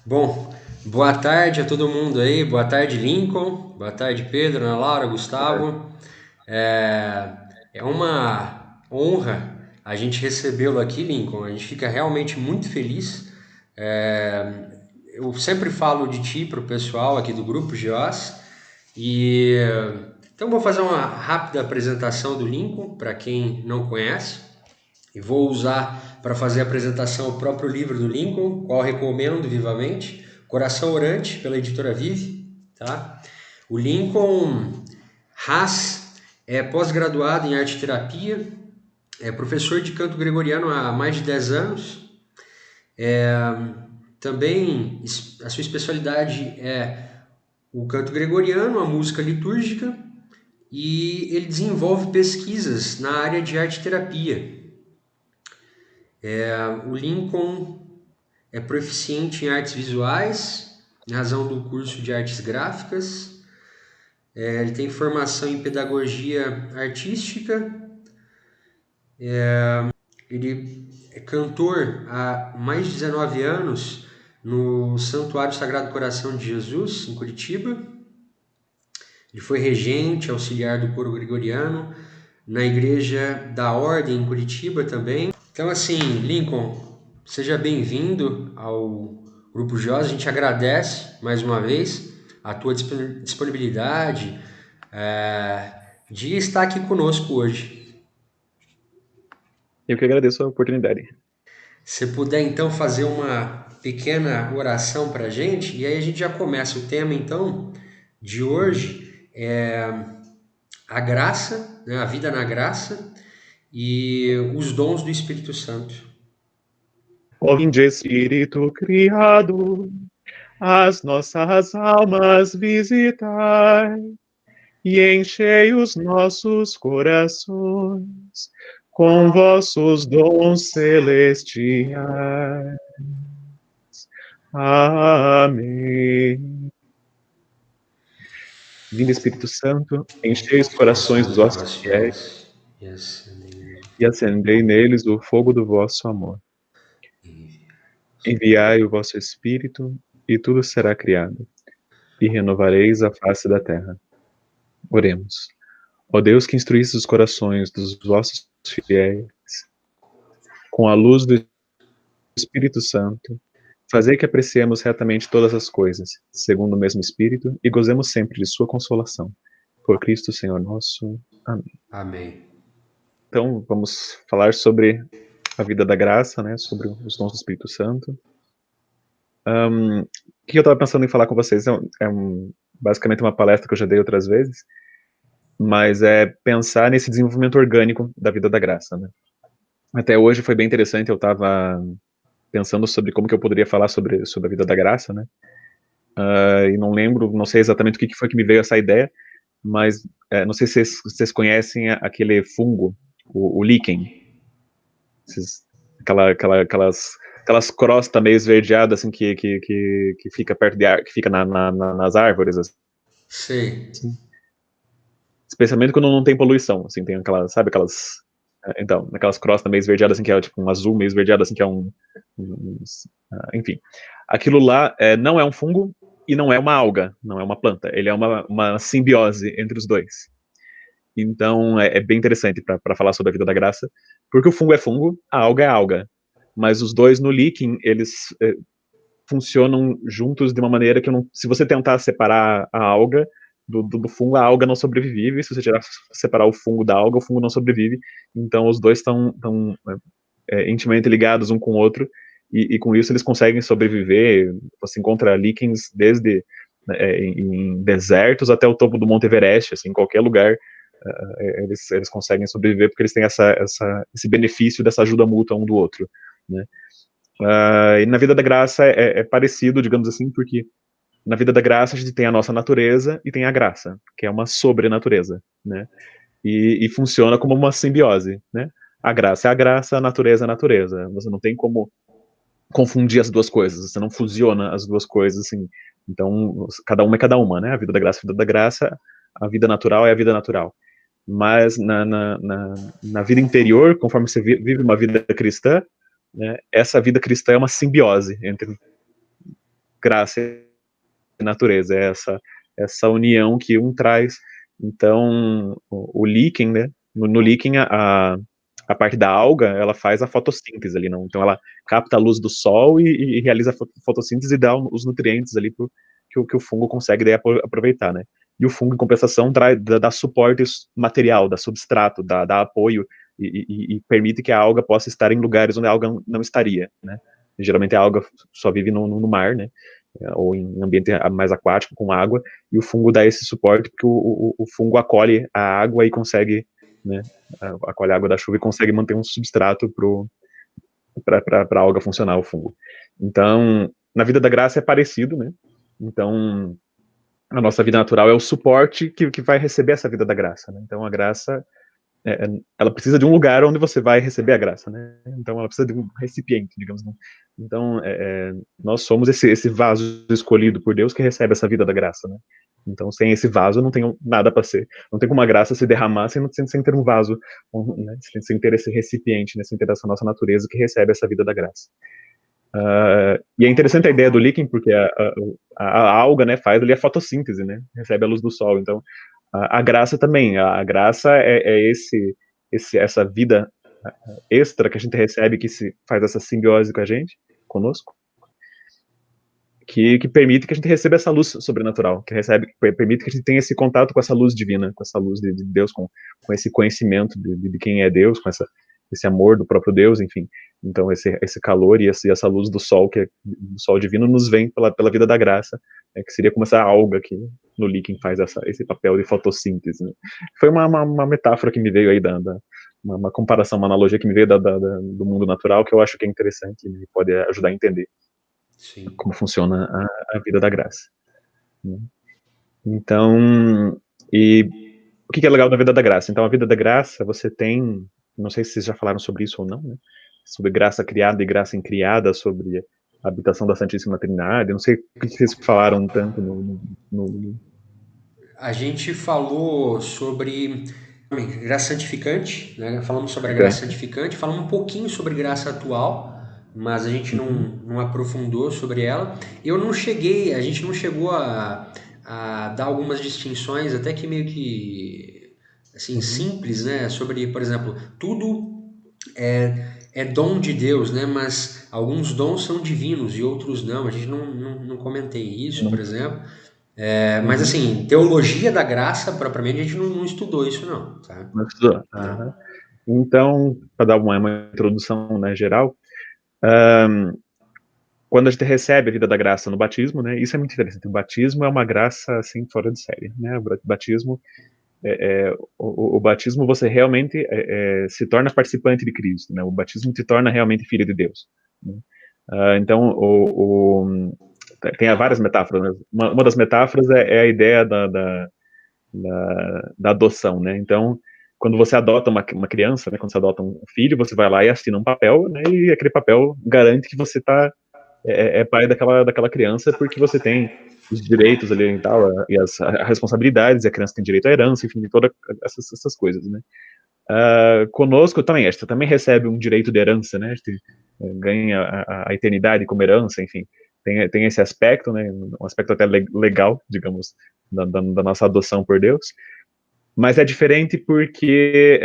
Bom, boa tarde a todo mundo aí. Boa tarde, Lincoln. Boa tarde, Pedro, Ana Laura, Gustavo. É, é uma honra a gente recebê-lo aqui, Lincoln. A gente fica realmente muito feliz. É, eu sempre falo de ti para o pessoal aqui do Grupo GEOS. E então vou fazer uma rápida apresentação do Lincoln para quem não conhece. E vou usar para fazer a apresentação o próprio livro do Lincoln, qual recomendo vivamente, Coração Orante, pela editora Vive. Tá? O Lincoln Haas é pós-graduado em arte terapia, é professor de canto gregoriano há mais de 10 anos. Também a sua especialidade é o canto gregoriano, a música litúrgica, e ele desenvolve pesquisas na área de arte terapia. O Lincoln é proficiente em artes visuais, em razão do curso de artes gráficas. Ele tem formação em pedagogia artística. Ele é cantor há mais de 19 anos no Santuário Sagrado Coração de Jesus, em Curitiba. Ele foi regente, auxiliar do coro gregoriano, na Igreja da Ordem, em Curitiba também. Então, assim, Lincoln, seja bem-vindo ao Grupo JOS. A gente agradece mais uma vez a tua disponibilidade de estar aqui conosco hoje. Eu que agradeço a oportunidade. Se puder, então, fazer uma pequena oração para a gente, e aí a gente já começa o tema, então, de hoje, é a graça, né, a vida na graça e os dons do Espírito Santo. Ó vinde Espírito criado, as nossas almas visitai e enchei os nossos corações com vossos dons celestiais. Amém. Vinde Espírito Santo, enchei os corações dos Corações dos vossos vossos fiéis fiéis e acendei e acendei neles o fogo do vosso amor. Enviai o vosso Espírito e tudo será criado, e renovareis a face da terra. Oremos. Ó Deus que instruísse os corações dos vossos fiéis com a luz do Espírito Santo, fazei que apreciemos retamente todas as coisas, segundo o mesmo Espírito, e gozemos sempre de sua consolação. Por Cristo Senhor nosso. Amém. Amém. Então, vamos falar sobre a vida da graça, né, sobre os dons do Espírito Santo. O que eu estava pensando em falar com vocês basicamente uma palestra que eu já dei outras vezes, mas é pensar nesse desenvolvimento orgânico da vida da graça, né? Até hoje foi bem interessante, eu estava pensando sobre como que eu poderia falar sobre a vida da graça, né? E não lembro, não sei exatamente o que foi que me veio essa ideia, mas não sei se vocês conhecem aquele fungo, o líquen, esses, aquelas crostas meio esverdeadas assim que fica perto que fica nas árvores, Sei. assim. Especialmente quando não tem poluição, assim, tem aquelas, sabe, então, aquelas crostas meio esverdeadas, assim, que é tipo um azul meio esverdeado, assim, que é enfim. Aquilo lá não é um fungo e não é uma alga, não é uma planta, ele é uma simbiose entre os dois. Então, é bem interessante para falar sobre a vida da graça, porque o fungo é fungo, a alga é alga, mas os dois no líquen, eles funcionam juntos de uma maneira que se você tentar separar a alga do fungo, a alga não sobrevive. Se você separar o fungo da alga, o fungo não sobrevive. Então, os dois estão intimamente ligados um com o outro, e com isso eles conseguem sobreviver. Você encontra líquens desde em desertos até o topo do Monte Everest, assim, em qualquer lugar. Eles conseguem sobreviver porque eles têm esse benefício dessa ajuda mútua um do outro, né? E na vida da graça é parecido, digamos assim, porque na vida da graça a gente tem a nossa natureza e tem a graça, que é uma sobrenatureza, né? E funciona como uma simbiose, né? A graça é a graça, a natureza é a natureza. Você não tem como confundir as duas coisas, você não fusiona as duas coisas, assim. Então, cada uma é cada uma, né? A vida da graça é a vida da graça, a vida natural é a vida natural. Mas na vida interior, conforme você vive uma vida cristã, né, essa vida cristã é uma simbiose entre graça e natureza, é essa união que um traz. Então, o líquen, né? No líquen, a parte da alga, ela faz a fotossíntese ali, não? Então ela capta a luz do sol e realiza a fotossíntese e dá os nutrientes ali que o fungo consegue daí aproveitar, né? E o fungo, em compensação, dá suporte material, dá substrato, dá apoio e permite que a alga possa estar em lugares onde a alga não estaria, né? Geralmente a alga só vive no mar, né? Ou em ambiente mais aquático, com água, e o fungo dá esse suporte porque o fungo acolhe a água e consegue, né, acolhe a água da chuva e consegue manter um substrato para a alga funcionar, o fungo. Então, na vida da graça é parecido, né? Então, a nossa vida natural é o suporte que vai receber essa vida da graça, né? Então, a graça ela precisa de um lugar onde você vai receber a graça, né? Então ela precisa de um recipiente, digamos, né? Então nós somos esse vaso escolhido por Deus que recebe essa vida da graça, né? Então sem esse vaso não tem nada para ser, não tem como a graça se derramar sem ter um vaso, né? Sem ter esse recipiente, né? Sem ter essa nossa natureza que recebe essa vida da graça. E é interessante a ideia do líquen porque a alga, né, faz ali a fotossíntese, né? Recebe a luz do sol, então a graça também, a graça essa vida extra que a gente recebe, que se faz essa simbiose com a gente, conosco, que permite que a gente receba essa luz sobrenatural, permite que a gente tenha esse contato com essa luz divina, com essa luz de Deus, com esse conhecimento de quem é Deus, com esse amor do próprio Deus, enfim. Então esse calor e essa luz do sol, que é do sol divino, nos vem pela vida da graça, que seria como essa alga que no líquen faz esse papel de fotossíntese, né? Foi uma metáfora que me veio aí uma comparação, uma analogia que me veio do mundo natural, que eu acho que é interessante e pode ajudar a entender Sim. como funciona a vida da graça, né? Então, e o que é legal da vida da graça? Então, a vida da graça, você tem, não sei se vocês já falaram sobre isso ou não, né? Sobre graça criada e graça incriada, sobre a habitação da Santíssima Trindade, não sei o que vocês falaram tanto no A gente falou sobre graça santificante, né? Falamos sobre a graça Ficante. santificante, falamos um pouquinho sobre graça atual, mas a gente Uhum, não aprofundou sobre ela. Eu não cheguei, a gente não chegou a dar algumas distinções, até que meio que assim, uhum. simples, né? Sobre, por exemplo, tudo é dom de Deus, né? Mas alguns dons são divinos e outros não. A gente não comentei isso, por Não. exemplo. Mas Uhum. assim, teologia da graça, propriamente, a gente não estudou isso não, tá? Não estudou. Não. Aham. Então, para dar uma introdução, né, geral, um, quando a gente recebe a vida da graça no batismo, né, isso é muito interessante. O batismo é uma graça assim fora de série, né? O batismo o batismo você realmente se torna participante de Cristo, né? O batismo te torna realmente filho de Deus, né? Então tem várias metáforas, né? Uma das metáforas a ideia da adoção, né? Então, quando você adota uma criança, né? Quando você adota um filho, você vai lá e assina um papel, né? E aquele papel garante que você é pai daquela criança porque você tem os direitos ali e tal, e as responsabilidades, e a criança tem direito à herança, enfim, todas essas coisas, né? Conosco também, a gente também recebe um direito de herança, né? A gente ganha a eternidade como herança, enfim. Tem esse aspecto, né? Um aspecto até legal, digamos, da nossa adoção por Deus. Mas é diferente porque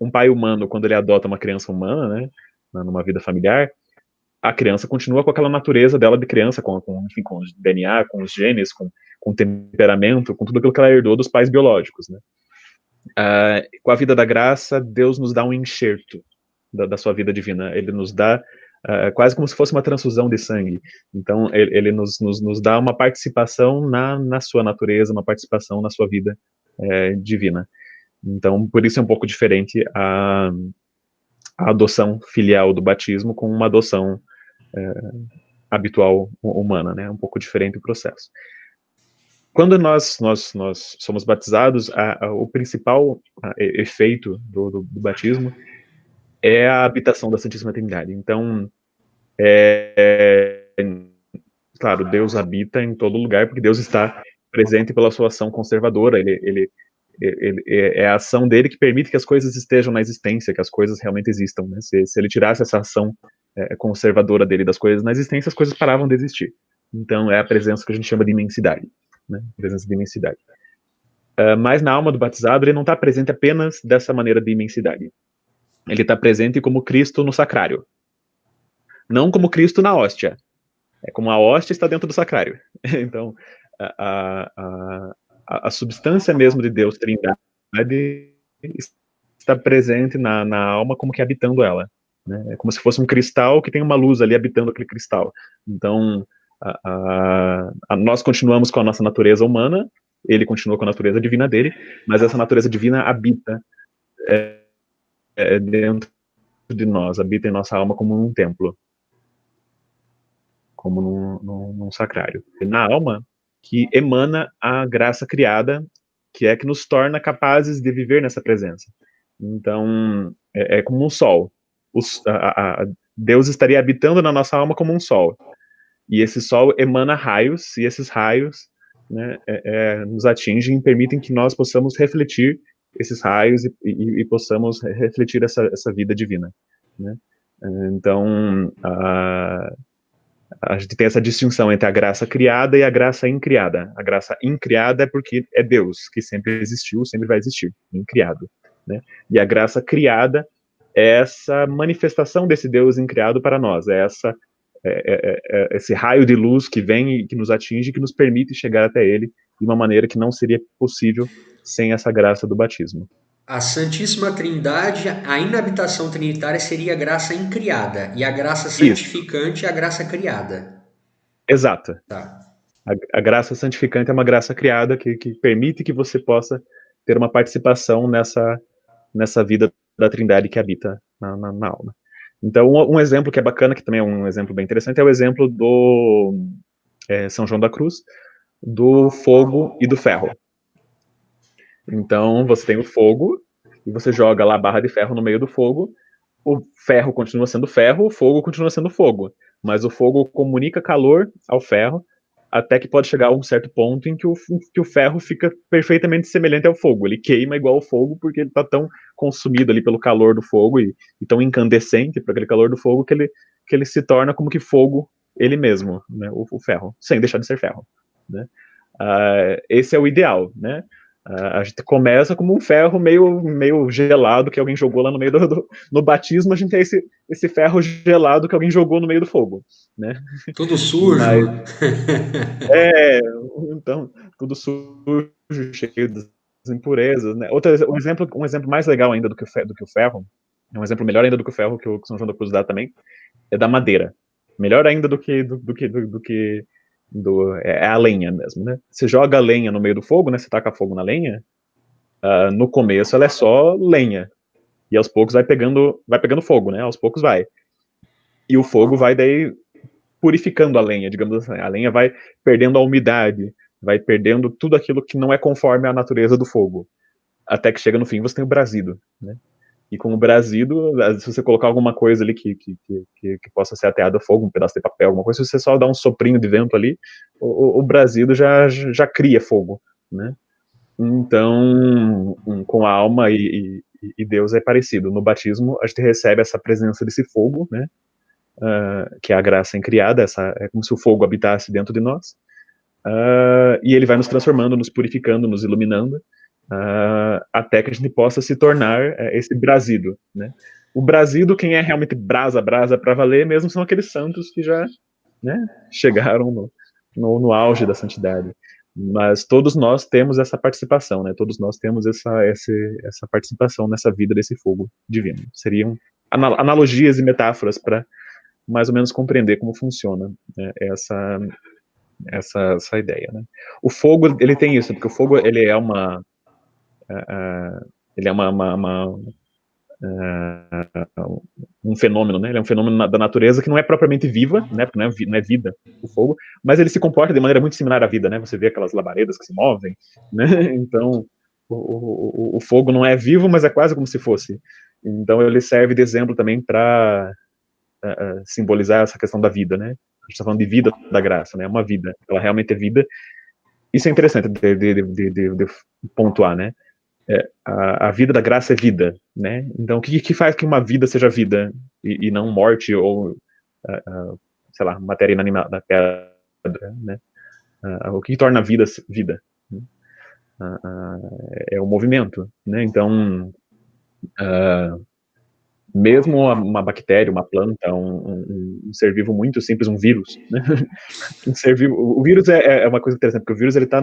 um pai humano, quando ele adota uma criança humana, né? Numa vida familiar, a criança continua com aquela natureza dela de criança, enfim, com o DNA, com os genes, com o temperamento, com tudo aquilo que ela herdou dos pais biológicos, né? Com a vida da graça, Deus nos dá um enxerto da sua vida divina. Ele nos dá quase como se fosse uma transfusão de sangue. Então, ele nos dá uma participação na sua natureza, uma participação na sua vida divina. Então, por isso é um pouco diferente a adoção filial do batismo com uma adoção habitual humana, né? Um pouco diferente o processo. Quando nós somos batizados, o principal efeito do batismo é a habitação da Santíssima Trindade. Então, claro, Deus habita em todo lugar, porque Deus está presente pela sua ação conservadora. É a ação dele que permite que as coisas estejam na existência, que as coisas realmente existam, né? Se ele tirasse essa ação conservadora dele das coisas na existência, as coisas paravam de existir. Então é a presença que a gente chama de imensidade, né? Presença de imensidade. Mas na alma do batizado ele não está presente apenas dessa maneira de imensidade. Ele está presente como Cristo no sacrário, não como Cristo na hóstia. É como a hóstia está dentro do sacrário. Então a substância mesmo de Deus Trindade está presente na alma como que habitando ela, né? É como se fosse um cristal que tem uma luz ali habitando aquele cristal. Então nós continuamos com a nossa natureza humana, ele continua com a natureza divina dele, mas essa natureza divina habita dentro de nós, habita em nossa alma como num templo, como num sacrário. E na alma que emana a graça criada, que é que nos torna capazes de viver nessa presença. Então, é como um sol. Deus estaria habitando na nossa alma como um sol. E esse sol emana raios, e esses raios, né, nos atingem e permitem que nós possamos refletir esses raios e possamos refletir essa vida divina, né? Então, a gente tem essa distinção entre a graça criada e a graça incriada. A graça incriada é porque é Deus, que sempre existiu, sempre vai existir, incriado, né? E a graça criada é essa manifestação desse Deus incriado para nós, esse raio de luz que vem e que nos atinge, que nos permite chegar até ele de uma maneira que não seria possível sem essa graça do batismo. A Santíssima Trindade, a inabitação trinitária seria a graça incriada e a graça Isso, santificante é a graça criada. exato. Tá. A graça santificante é uma graça criada que permite que você possa ter uma participação nessa vida da Trindade que habita na alma. Então, um exemplo que é bacana, que também é um exemplo bem interessante, é o exemplo do São João da Cruz, do fogo e do ferro. Então, você tem o fogo, e você joga lá a barra de ferro no meio do fogo, o ferro continua sendo ferro, o fogo continua sendo fogo, mas o fogo comunica calor ao ferro, até que pode chegar a um certo ponto em que o ferro fica perfeitamente semelhante ao fogo. Ele queima igual ao fogo, porque ele está tão consumido ali pelo calor do fogo e tão incandescente por aquele calor do fogo que ele se torna como que fogo ele mesmo, né, o ferro, sem deixar de ser ferro, né? Esse é o ideal, né? A gente começa como um ferro meio gelado que alguém jogou lá no meio no batismo. A gente tem esse ferro gelado que alguém jogou no meio do fogo, né? Tudo Mas sujo. então tudo sujo, cheio das impurezas, né? Um exemplo mais legal ainda do que o ferro, um exemplo melhor ainda do que o ferro que o São João da Cruz dá também, é da madeira. Melhor ainda do que a lenha mesmo, né? Você joga a lenha no meio do fogo, né? Você taca fogo na lenha. No começo ela é só lenha e aos poucos vai pegando fogo, né? Aos poucos vai. E o fogo vai daí purificando a lenha, digamos assim. A lenha vai perdendo a umidade, vai perdendo tudo aquilo que não é conforme à natureza do fogo. Até que chega no fim você tem o brasido, né? E com o brasido, se você colocar alguma coisa ali que possa ser ateada a fogo, um pedaço de papel, alguma coisa, se você só dá um soprinho de vento ali, o brasido já cria fogo, né? Então, com a alma e Deus é parecido. No batismo, a gente recebe essa presença desse fogo, né? Que é a graça incriada, é como se o fogo habitasse dentro de nós. E ele vai nos transformando, nos purificando, nos iluminando, até que a gente possa se tornar esse brasido, né? O brasido, quem é realmente brasa para valer mesmo, são aqueles santos que já, né, chegaram no auge da santidade. Mas todos nós temos essa participação, né? Todos nós temos essa participação nessa vida desse fogo divino. Seriam analogias e metáforas para mais ou menos compreender como funciona, né, essa ideia, né? O fogo, ele tem isso, porque o fogo ele é um fenômeno, né? Ele é um fenômeno da natureza que não é propriamente viva, né? Porque não é vida o fogo, mas ele se comporta de maneira muito similar à vida, né? Você vê aquelas labaredas que se movem, né? Então o fogo não é vivo, mas é quase como se fosse. Então ele serve de exemplo também para simbolizar essa questão da vida, né? A gente está falando de vida da graça, né? Uma vida, ela realmente é vida. Isso é interessante de pontuar, né? A vida da graça é vida, né? Então, o que faz que uma vida seja vida e não morte ou sei lá, matéria inanimada, pedra, né? O que torna a vida vida? Né? É o movimento, né? Então, mesmo uma bactéria, uma planta, um ser vivo muito simples, um vírus, né? Um ser vivo, o vírus é uma coisa interessante, porque o vírus ele está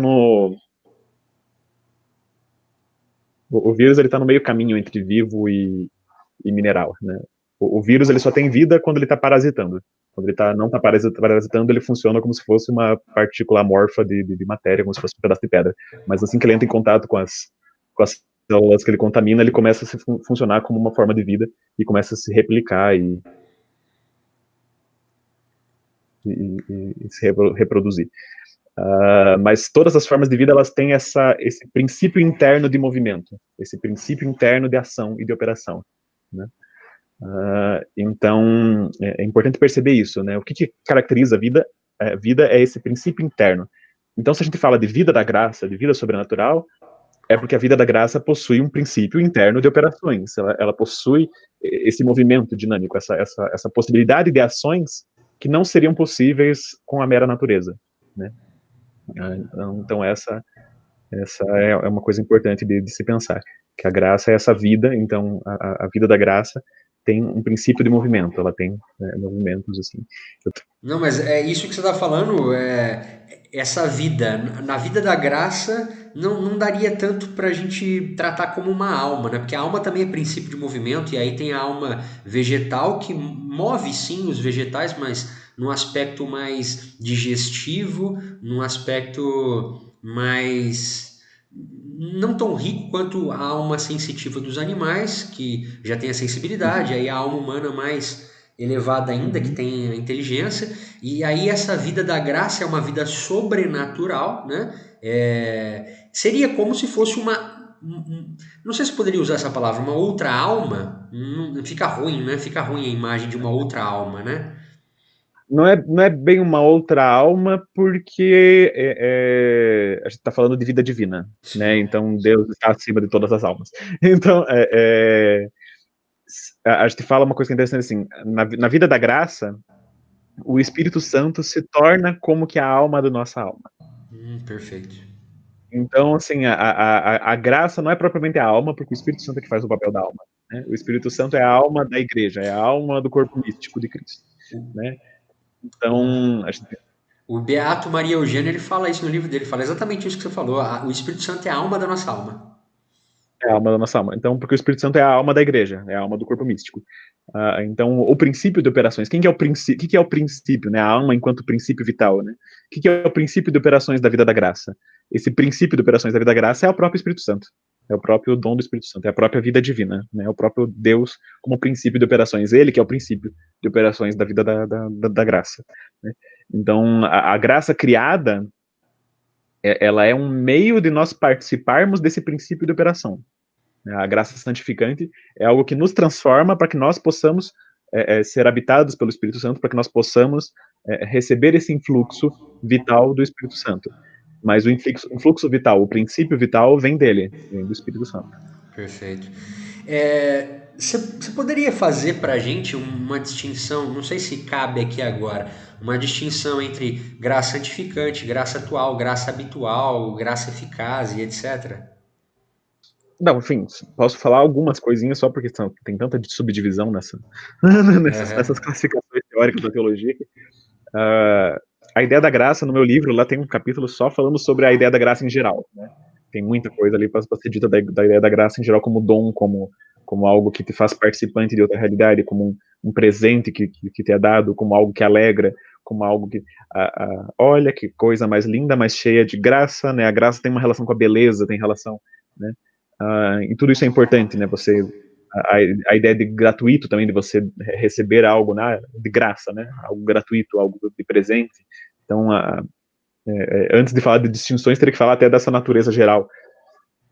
o vírus ele tá no meio caminho entre vivo e mineral, né? O vírus ele só tem vida quando ele está parasitando. Quando ele não está parasitando, ele funciona como se fosse uma partícula amorfa de matéria, como se fosse um pedaço de pedra. Mas assim que ele entra em contato com as células que ele contamina, ele começa a funcionar como uma forma de vida e começa a se replicar e se reproduzir. Mas todas as formas de vida elas têm esse princípio interno de movimento, esse princípio interno de ação e de operação, né? Então é importante perceber isso, né? O que caracteriza a vida? Vida é esse princípio interno. Então, se a gente fala de vida da graça, de vida sobrenatural, é porque a vida da graça possui um princípio interno de operações. Ela possui esse movimento dinâmico, essa possibilidade de ações que não seriam possíveis com a mera natureza, né? Então essa é uma coisa importante de se pensar, que a graça é essa vida, então a vida da graça tem um princípio de movimento, ela tem movimentos assim. Não, mas é isso que você está falando, essa vida, na vida da graça, não daria tanto para a gente tratar como uma alma, né? Porque a alma também é princípio de movimento, e aí tem a alma vegetal que move sim os vegetais, mas num aspecto mais digestivo, num aspecto mais não tão rico quanto a alma sensitiva dos animais, que já tem a sensibilidade, aí a alma humana mais elevada ainda, que Uhum. tem a inteligência, e aí essa vida da graça é uma vida sobrenatural, né? Seria como se fosse não sei se poderia usar essa palavra, uma outra alma. Fica ruim, né? Fica ruim a imagem de uma outra alma, né? Não é bem uma outra alma, porque a gente está falando de vida divina, né? Sim. Então Deus está acima de todas as almas. Então a gente fala uma coisa interessante assim, na vida da graça, o Espírito Santo se torna como que a alma da nossa alma. Perfeito. Então, assim, a graça não é propriamente a alma, porque o Espírito Santo é que faz o papel da alma, né? O Espírito Santo é a alma da igreja, é a alma do corpo místico de Cristo, né? Então, a gente O Beato Maria Eugênio, ele fala isso no livro dele, fala exatamente isso que você falou. O Espírito Santo é a alma da nossa alma. é a alma da nossa alma. Então, porque o Espírito Santo é a alma da igreja, é a alma do corpo místico. Então, o princípio de operações, quem que é o princípio? O que é o princípio, né? A alma enquanto princípio vital, né? O que é o princípio de operações da vida da graça? Esse princípio de operações da vida da graça é o próprio Espírito Santo. É o próprio dom do Espírito Santo, é a própria vida divina, né? É o próprio Deus como princípio de operações. Ele que é o princípio de operações da vida da graça, né? Então, a graça criada, ela é um meio de nós participarmos desse princípio de operação. A graça santificante é algo que nos transforma para que nós possamos ser habitados pelo Espírito Santo, para que nós possamos receber esse influxo vital do Espírito Santo. Mas o influxo vital, o princípio vital, vem dele, vem do Espírito Santo. Perfeito. Você poderia fazer para a gente uma distinção, não sei se cabe aqui agora, uma distinção entre graça santificante, graça atual, graça habitual, graça eficaz e etc. Não, enfim, posso falar algumas coisinhas só porque tem tanta subdivisão nessas Uhum. classificações teóricas da teologia. Uh, a ideia da graça, no meu livro, lá tem um capítulo só falando sobre a ideia da graça em geral, né? Tem muita coisa ali para ser dita da ideia da graça em geral como dom, como algo que te faz participante de outra realidade, como um presente que te é dado, como algo que alegra, como algo que olha que coisa mais linda, mais cheia de graça, né? A graça tem uma relação com a beleza, tem relação, né? E tudo isso é importante, né? A ideia de gratuito também, de você receber algo, né, de graça, né? Algo gratuito, algo de presente. Então, antes de falar de distinções, teria que falar até dessa natureza geral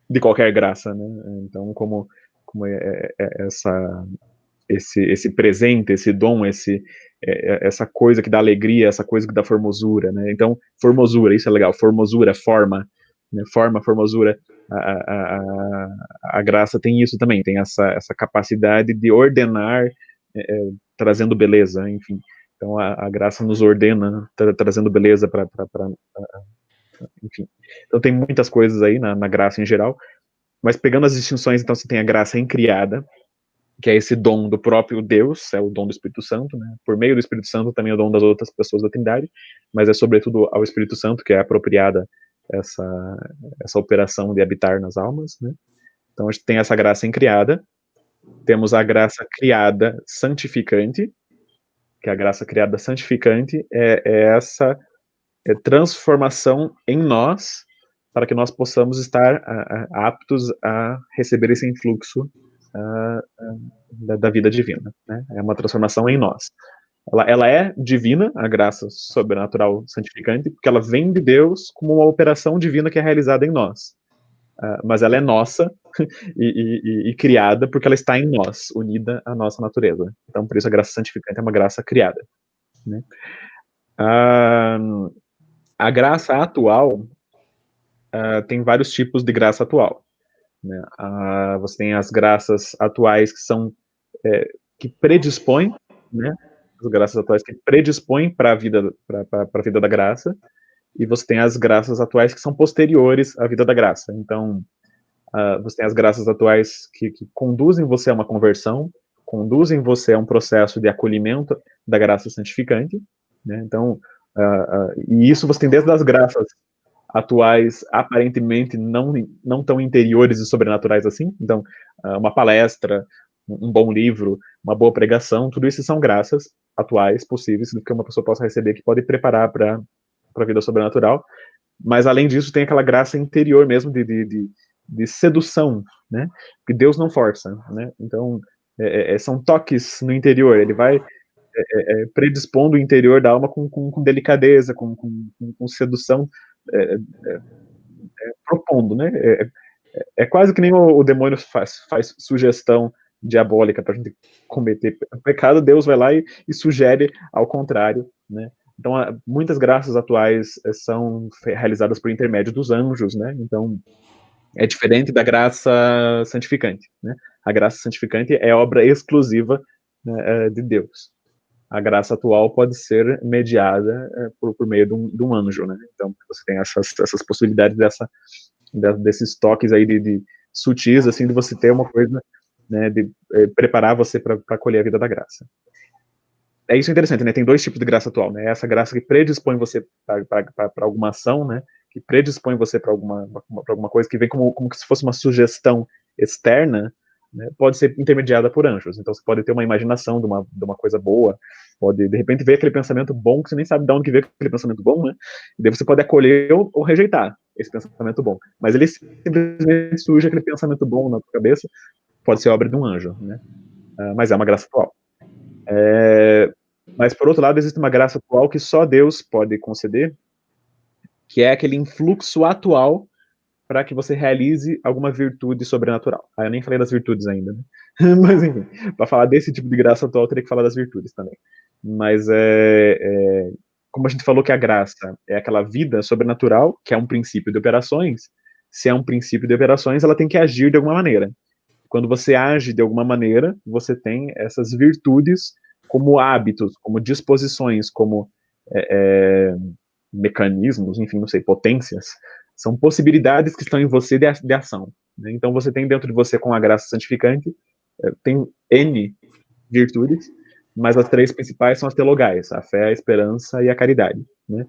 de qualquer graça, né? Então, como esse presente, esse dom, essa coisa que dá alegria, essa coisa que dá formosura, né? Então, formosura, isso é legal, formosura, forma, né? Forma, formosura, a graça tem isso também, tem essa capacidade de ordenar, trazendo beleza, enfim. Então a graça nos ordena, trazendo beleza para, enfim. Então tem muitas coisas aí na graça em geral, mas pegando as distinções, então você tem a graça incriada, que é esse dom do próprio Deus, é o dom do Espírito Santo, né? Por meio do Espírito Santo também é o dom das outras pessoas da Trindade, mas é sobretudo ao Espírito Santo que é apropriada essa operação de habitar nas almas, né? Então a gente tem essa graça incriada, temos a graça criada santificante, que a graça criada santificante é essa transformação em nós, para que nós possamos estar aptos a receber esse influxo da vida divina, né? É uma transformação em nós. Ela é divina, a graça sobrenatural santificante, porque ela vem de Deus como uma operação divina que é realizada em nós. Mas ela é nossa e criada porque ela está em nós, unida à nossa natureza. Então, por isso a graça santificante é uma graça criada, né? A graça atual tem vários tipos de graça atual, né? Você tem as graças atuais que são que predispõem, né? As graças atuais que predispõem para a vida da graça, e você tem as graças atuais que são posteriores à vida da graça. Então, você tem as graças atuais que conduzem você a uma conversão, conduzem você a um processo de acolhimento da graça santificante, né? Então, e isso você tem desde as graças atuais aparentemente não tão interiores e sobrenaturais assim. Então, uma palestra, um bom livro, uma boa pregação, tudo isso são graças atuais possíveis que uma pessoa possa receber que pode preparar para a vida sobrenatural. Mas além disso tem aquela graça interior mesmo de sedução, né? Que Deus não força, né? Então são toques no interior. Ele vai predispondo o interior da alma com delicadeza, com sedução, propondo, né? É quase que nem o demônio faz sugestão diabólica para a gente cometer pecado, Deus vai lá e sugere ao contrário, né? Então, muitas graças atuais são realizadas por intermédio dos anjos, né? Então, é diferente da graça santificante, né? A graça santificante é obra exclusiva, né, de Deus. A graça atual pode ser mediada por meio de um anjo, né? Então, você tem essas possibilidades desses toques aí de sutis, assim, de você ter uma coisa, né, de preparar você para acolher a vida da graça. É isso interessante, né? Tem dois tipos de graça atual, né? Essa graça que predispõe você para alguma ação, né? Que predispõe você para alguma coisa, que vem como se fosse uma sugestão externa, né? Pode ser intermediada por anjos. Então você pode ter uma imaginação de uma coisa boa, pode de repente ver aquele pensamento bom que você nem sabe de onde que veio aquele pensamento bom, né? E daí você pode acolher ou rejeitar esse pensamento bom. Mas ele simplesmente surge aquele pensamento bom na tua cabeça, pode ser obra de um anjo, né? Mas é uma graça atual. Mas, por outro lado, existe uma graça atual que só Deus pode conceder, que é aquele influxo atual para que você realize alguma virtude sobrenatural. Eu nem falei das virtudes ainda, né? Mas, enfim, para falar desse tipo de graça atual, eu teria que falar das virtudes também. Mas, como a gente falou que a graça é aquela vida sobrenatural, que é um princípio de operações, se é um princípio de operações, ela tem que agir de alguma maneira. Quando você age de alguma maneira, você tem essas virtudes como hábitos, como disposições, como mecanismos, enfim, não sei, potências. São possibilidades que estão em você de ação, né? Então você tem dentro de você, com a graça santificante, tem N virtudes, mas as três principais são as telogais: a fé, a esperança e a caridade, né?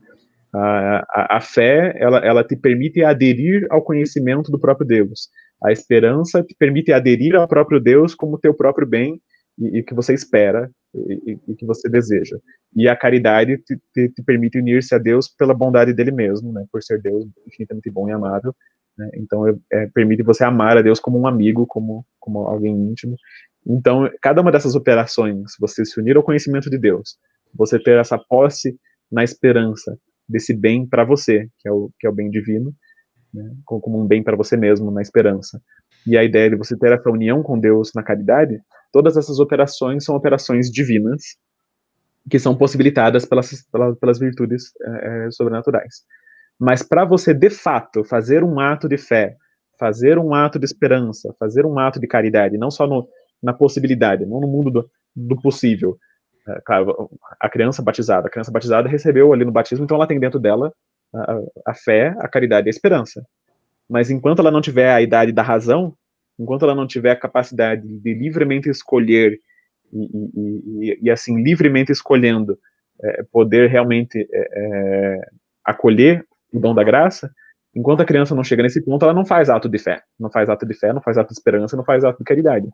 A fé, ela te permite aderir ao conhecimento do próprio Deus. A esperança te permite aderir ao próprio Deus como teu próprio bem e que você espera e que você deseja. E a caridade te permite unir-se a Deus pela bondade dele mesmo, né? Por ser Deus infinitamente bom e amável, né? Então, permite você amar a Deus como um amigo, como alguém íntimo. Então, cada uma dessas operações, você se unir ao conhecimento de Deus, você ter essa posse na esperança desse bem para você, que é o bem divino, né? Como um bem para você mesmo, na esperança. E a ideia de você ter essa união com Deus na caridade, todas essas operações são operações divinas, que são possibilitadas pelas virtudes sobrenaturais. Mas para você, de fato, fazer um ato de fé, fazer um ato de esperança, fazer um ato de caridade, não só na possibilidade, não no mundo do possível, Claro, a criança batizada recebeu ali no batismo, então ela tem dentro dela a fé, a caridade e a esperança. Mas enquanto ela não tiver a idade da razão, enquanto ela não tiver a capacidade de livremente escolher e assim, livremente escolhendo, poder realmente acolher o dom da graça, enquanto a criança não chega nesse ponto, ela não faz ato de fé. Não faz ato de fé, não faz ato de esperança, não faz ato de caridade.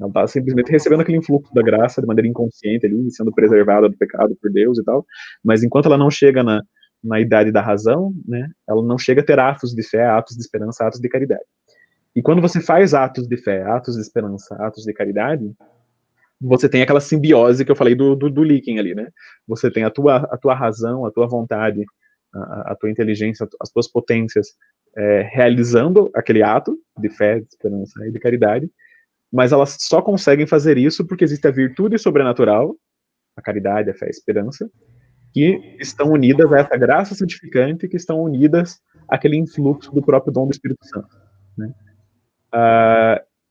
Ela está simplesmente recebendo aquele influxo da graça de maneira inconsciente ali, sendo preservada do pecado por Deus e tal. Mas enquanto ela não chega na idade da razão, né, ela não chega a ter atos de fé, atos de esperança, atos de caridade. E quando você faz atos de fé, atos de esperança, atos de caridade, você tem aquela simbiose que eu falei do Leaking ali, né? Você tem a tua razão, a tua vontade, a tua inteligência, as tuas potências realizando aquele ato de fé, de esperança e de caridade, mas elas só conseguem fazer isso porque existe a virtude sobrenatural, a caridade, a fé e a esperança, que estão unidas a essa graça santificante, que estão unidas àquele influxo do próprio dom do Espírito Santo, né?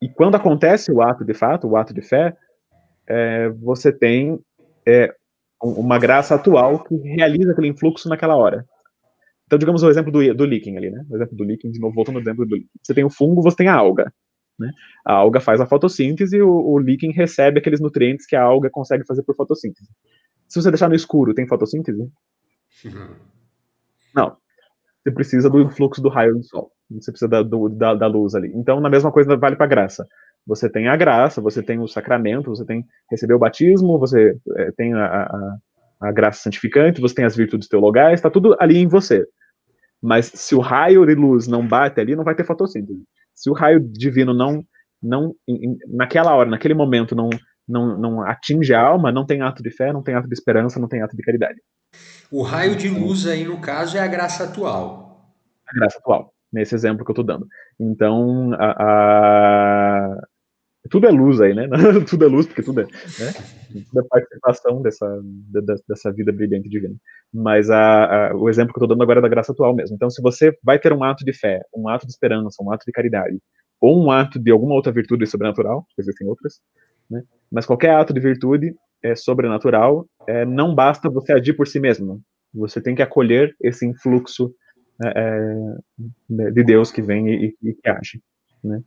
E quando acontece o ato de fato, o ato de fé, você tem uma graça atual que realiza aquele influxo naquela hora. Então, digamos o exemplo do líquen ali, né? O exemplo do líquen, de novo, voltando ao exemplo do líquen. Você tem o fungo, você tem a alga, né? A alga faz a fotossíntese e o líquen recebe aqueles nutrientes que a alga consegue fazer por fotossíntese. Se você deixar no escuro, tem fotossíntese? Não. Você precisa do influxo do raio do sol. Você precisa da luz ali. Então, na mesma coisa, vale para a graça. Você tem a graça, você tem o sacramento, você tem receber o batismo, você tem a graça santificante, você tem as virtudes teologais, está tudo ali em você. Mas se o raio de luz não bate ali, não vai ter fotossíntese. Se o raio divino naquela hora, naquele momento, não atinge a alma, não tem ato de fé, não tem ato de esperança, não tem ato de caridade. O raio de luz aí, no caso, é a graça atual. A graça atual, nesse exemplo que eu estou dando. Então, tudo é luz aí, né? Tudo é luz, porque tudo é, né? Tudo é participação dessa vida brilhante divina. Mas o exemplo que eu estou dando agora é da graça atual mesmo. Então, se você vai ter um ato de fé, um ato de esperança, um ato de caridade, ou um ato de alguma outra virtude sobrenatural, existem outras, né? Mas qualquer ato de virtude sobrenatural, não basta você agir por si mesmo. Você tem que acolher esse influxo de Deus que vem e que age, né?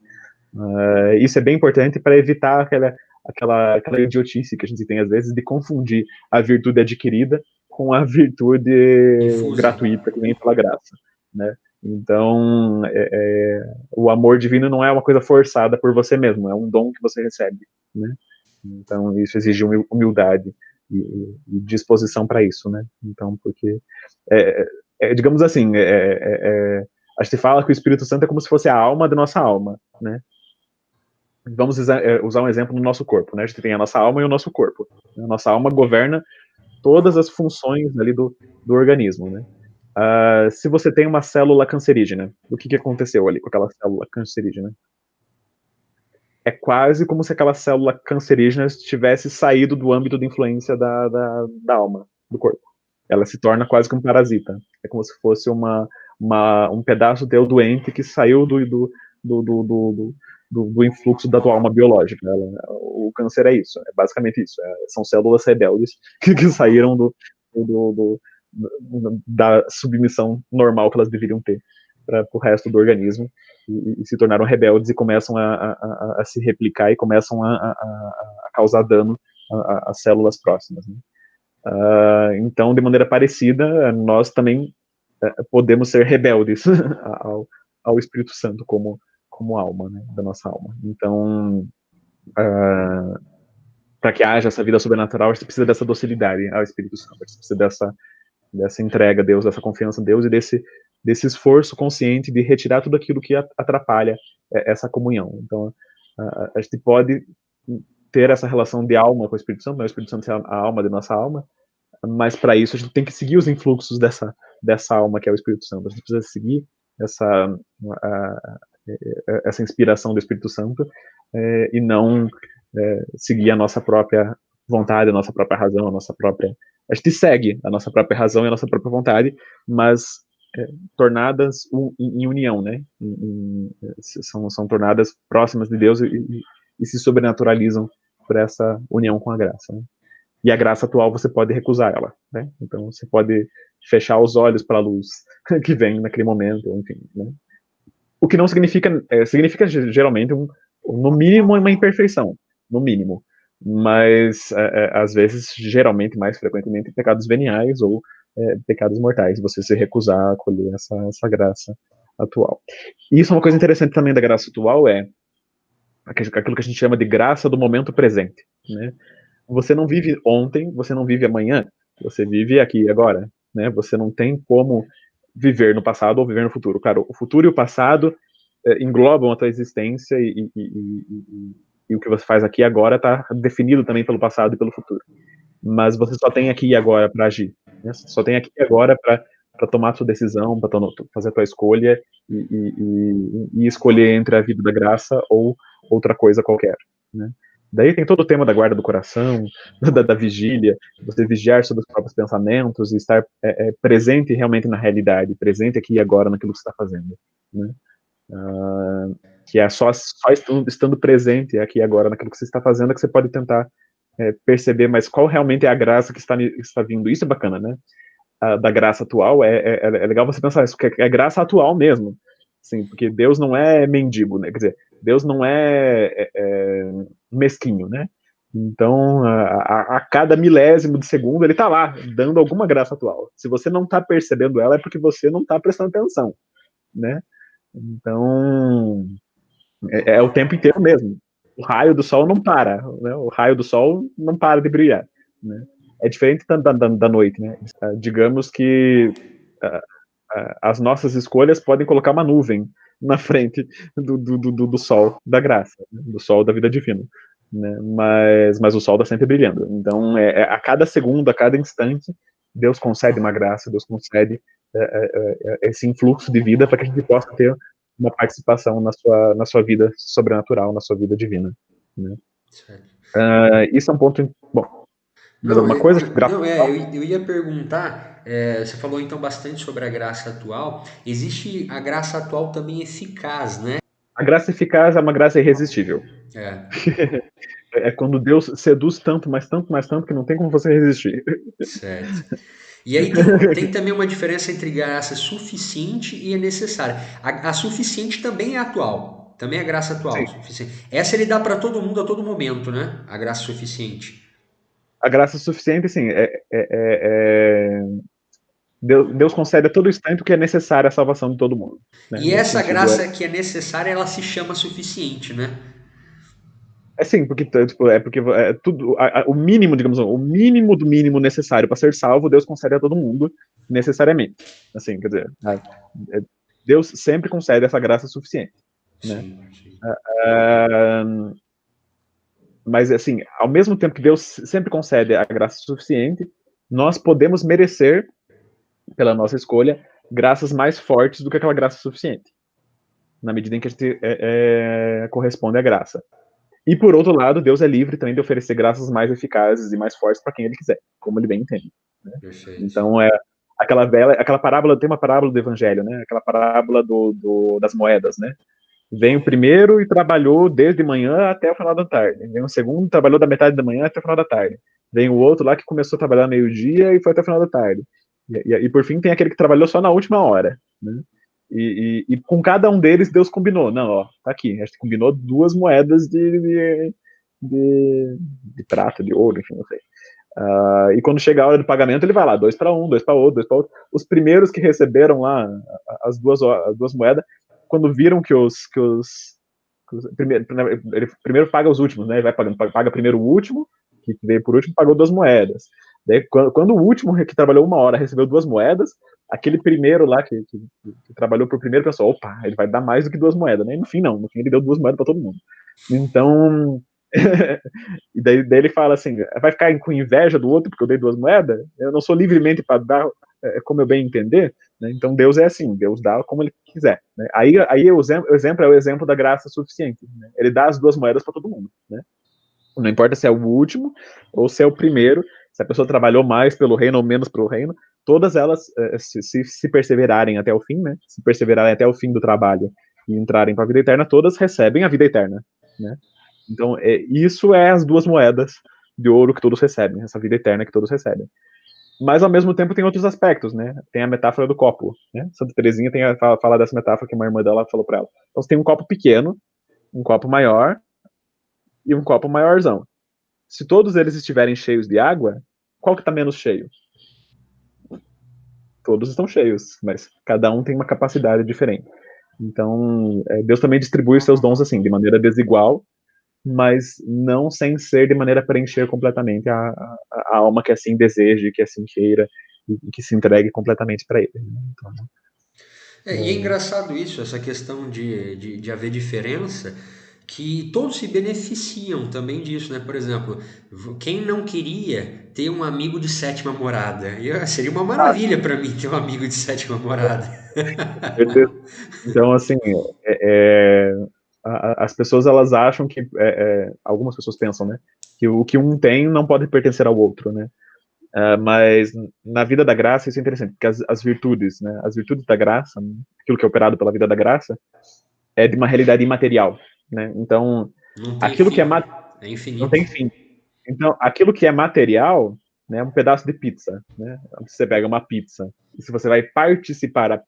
Isso é bem importante para evitar aquela idiotice que a gente tem às vezes de confundir a virtude adquirida com a virtude Infusa. gratuita que vem pela graça, né? Então, o amor divino não é uma coisa forçada por você mesmo, é um dom que você recebe, né? Então, isso exige humildade e disposição para isso, né? Então, porque, digamos assim, a gente fala que o Espírito Santo é como se fosse a alma da nossa alma, né? Vamos usar um exemplo no nosso corpo, né? A gente tem a nossa alma e o nosso corpo. A nossa alma governa todas as funções ali do organismo, né? Se você tem uma célula cancerígena, o que aconteceu ali com aquela célula cancerígena? É quase como se aquela célula cancerígena tivesse saído do âmbito de influência da alma, do corpo. Ela se torna quase que um parasita. É como se fosse um pedaço teu doente que saiu do influxo da tua alma biológica. O câncer é isso, é basicamente isso. São células rebeldes que saíram da submissão normal que elas deveriam ter para o resto do organismo e se tornaram rebeldes e começam a se replicar e começam a causar dano às células próximas. Né? Então, de maneira parecida, nós também podemos ser rebeldes ao Espírito Santo como alma, né, da nossa alma. Então, para que haja essa vida sobrenatural, a gente precisa dessa docilidade ao Espírito Santo, a gente precisa dessa entrega a Deus, dessa confiança em Deus e desse esforço consciente de retirar tudo aquilo que atrapalha essa comunhão. Então, a gente pode ter essa relação de alma com o Espírito Santo, né? O Espírito Santo é a alma de nossa alma, mas para isso a gente tem que seguir os influxos dessa alma que é o Espírito Santo. A gente precisa seguir essa inspiração do Espírito Santo e não seguir a nossa própria vontade, a nossa própria razão, a nossa própria... A gente segue a nossa própria razão e a nossa própria vontade, mas tornadas em união, né? São tornadas próximas de Deus e se sobrenaturalizam por essa união com a graça. Né? E a graça atual você pode recusar ela, né? Então você pode fechar os olhos para a luz que vem naquele momento, enfim, né? O que não significa, significa geralmente no mínimo uma imperfeição, no mínimo. Mas às vezes, geralmente, mais frequentemente, pecados veniais ou pecados mortais, você se recusar a acolher essa graça atual. E isso é uma coisa interessante também da graça atual, aquilo que a gente chama de graça do momento presente, né? Você não vive ontem, você não vive amanhã, você vive aqui e agora, né? Você não tem como viver no passado ou viver no futuro. Claro, o futuro e o passado englobam a tua existência e o que você faz aqui agora está definido também pelo passado e pelo futuro. Mas você só tem aqui e agora para agir, né? Você só tem aqui e agora para tomar a sua decisão, para fazer a tua escolha e escolher entre a vida da graça ou outra coisa qualquer, né? Daí tem todo o tema da guarda do coração, da vigília, você vigiar sobre os próprios pensamentos e estar presente realmente na realidade, presente aqui e agora naquilo que você está fazendo, né? Que é só estando presente aqui e agora naquilo que você está fazendo é que você pode tentar perceber, mas qual realmente é a graça que está vindo. Isso é bacana, né? Da graça atual, é legal você pensar isso, porque é graça atual mesmo, assim, porque Deus não é mendigo, né? Quer dizer, Deus não é mesquinho, né? Então, a cada milésimo de segundo, ele está lá, dando alguma graça atual. Se você não está percebendo ela, é porque você não está prestando atenção, né? Então, é o tempo inteiro mesmo. O raio do sol não para, né? O raio do sol não para de brilhar, né? É diferente da noite, né? Digamos que as nossas escolhas podem colocar uma nuvem na frente do sol da graça, né? Do sol da vida divina, né? Mas o sol está sempre brilhando. Então, a cada segundo, a cada instante, Deus concede uma graça, Deus concede esse influxo de vida para que a gente possa ter uma participação na sua vida sobrenatural, na sua vida divina, né? Isso é um ponto bom. Mais Não, alguma coisa? não eu ia perguntar, você falou então bastante sobre a graça atual. Existe a graça atual também eficaz, né? A graça eficaz é uma graça irresistível. É, É quando Deus seduz tanto, mas tanto, que não tem como você resistir. certo. E aí tem também uma diferença entre graça suficiente e necessária. A suficiente também é atual, também é graça atual, Sim. suficiente. Essa ele dá para todo mundo a todo momento, né? A graça suficiente. A graça suficiente, sim, Deus concede a todo instante o que é necessário à salvação de todo mundo, né? E Nesse essa sentido, graça que é necessária, ela se chama suficiente, né? sim, porque tipo, porque tudo o mínimo, digamos, o mínimo do mínimo necessário para ser salvo, Deus concede a todo mundo necessariamente. Assim, quer dizer, Deus sempre concede essa graça suficiente, né? Sim, sim. Mas assim, ao mesmo tempo que Deus sempre concede a graça suficiente, nós podemos merecer, pela nossa escolha, graças mais fortes do que aquela graça suficiente, na medida em que a gente corresponde à graça. E por outro lado, Deus é livre também de oferecer graças mais eficazes e mais fortes para quem ele quiser, como ele bem entende, né? Perfeito. Então aquela parábola, tem uma parábola do Evangelho, né? Aquela parábola das moedas, né? Vem o primeiro e trabalhou desde manhã até o final da tarde. Vem o segundo, trabalhou da metade da manhã até o final da tarde. Vem o outro lá que começou a trabalhar meio-dia e foi até o final da tarde. E por fim tem aquele que trabalhou só na última hora, né? E com cada um deles Deus combinou. Não, ó, tá aqui. A gente combinou 2 moedas de prata, de ouro, enfim, não sei. E quando chega a hora do pagamento, ele vai lá, 2 para um, 2 para outro, 2 para outro. Os primeiros que receberam lá as duas moedas, quando viram que ele primeiro paga os últimos, né? Ele vai pagando, paga primeiro o último, que veio por último, pagou 2 moedas. Daí, quando o último que trabalhou 1 hora recebeu 2 moedas, aquele primeiro lá que trabalhou por primeiro pensou, opa, ele vai dar mais do que 2 moedas, né? E no fim não, no fim ele deu 2 moedas para todo mundo. Então e daí ele fala assim, vai ficar com inveja do outro porque eu dei 2 moedas? Eu não sou livremente para dar como eu bem entender, né? Então Deus é assim, Deus dá como ele quiser, né? Aí o exemplo é o exemplo da graça suficiente, né? Ele dá as 2 moedas para todo mundo, né? Não importa se é o último ou se é o primeiro, se a pessoa trabalhou mais pelo reino ou menos pelo reino, todas elas, se perseverarem até o fim, né? Se perseverarem até o fim do trabalho e entrarem para a vida eterna, todas recebem a vida eterna, né? Então, isso é as 2 moedas de ouro que todos recebem, essa vida eterna que todos recebem. Mas, ao mesmo tempo, tem outros aspectos, né? Tem a metáfora do copo, né? Santa Teresinha fala dessa metáfora que uma irmã dela falou para ela. Então, você tem um copo pequeno, um copo maior e um copo maiorzão. Se todos eles estiverem cheios de água, qual que está menos cheio? Todos estão cheios, mas cada um tem uma capacidade diferente. Então, Deus também distribui os seus dons assim, de maneira desigual, mas não sem ser de maneira a preencher completamente a alma que assim deseje, que assim queira, e que se entregue completamente para ele. Então, E é engraçado isso, essa questão de haver diferença, que todos se beneficiam também disso, né? Por exemplo, quem não queria ter um amigo de sétima morada? Seria uma maravilha para mim ter um amigo de sétima morada. com certeza. Então, assim, é, as pessoas elas acham que algumas pessoas pensam, né, que o que um tem não pode pertencer ao outro, né? Mas na vida da graça isso é interessante, porque as virtudes, né, as virtudes da graça, aquilo que é operado pela vida da graça, é de uma realidade imaterial, né? Então, Não tem aquilo que fim, é não infinito. tem fim. Então, aquilo que é material, né, um pedaço de pizza, né? Você pega uma pizza e se você vai participar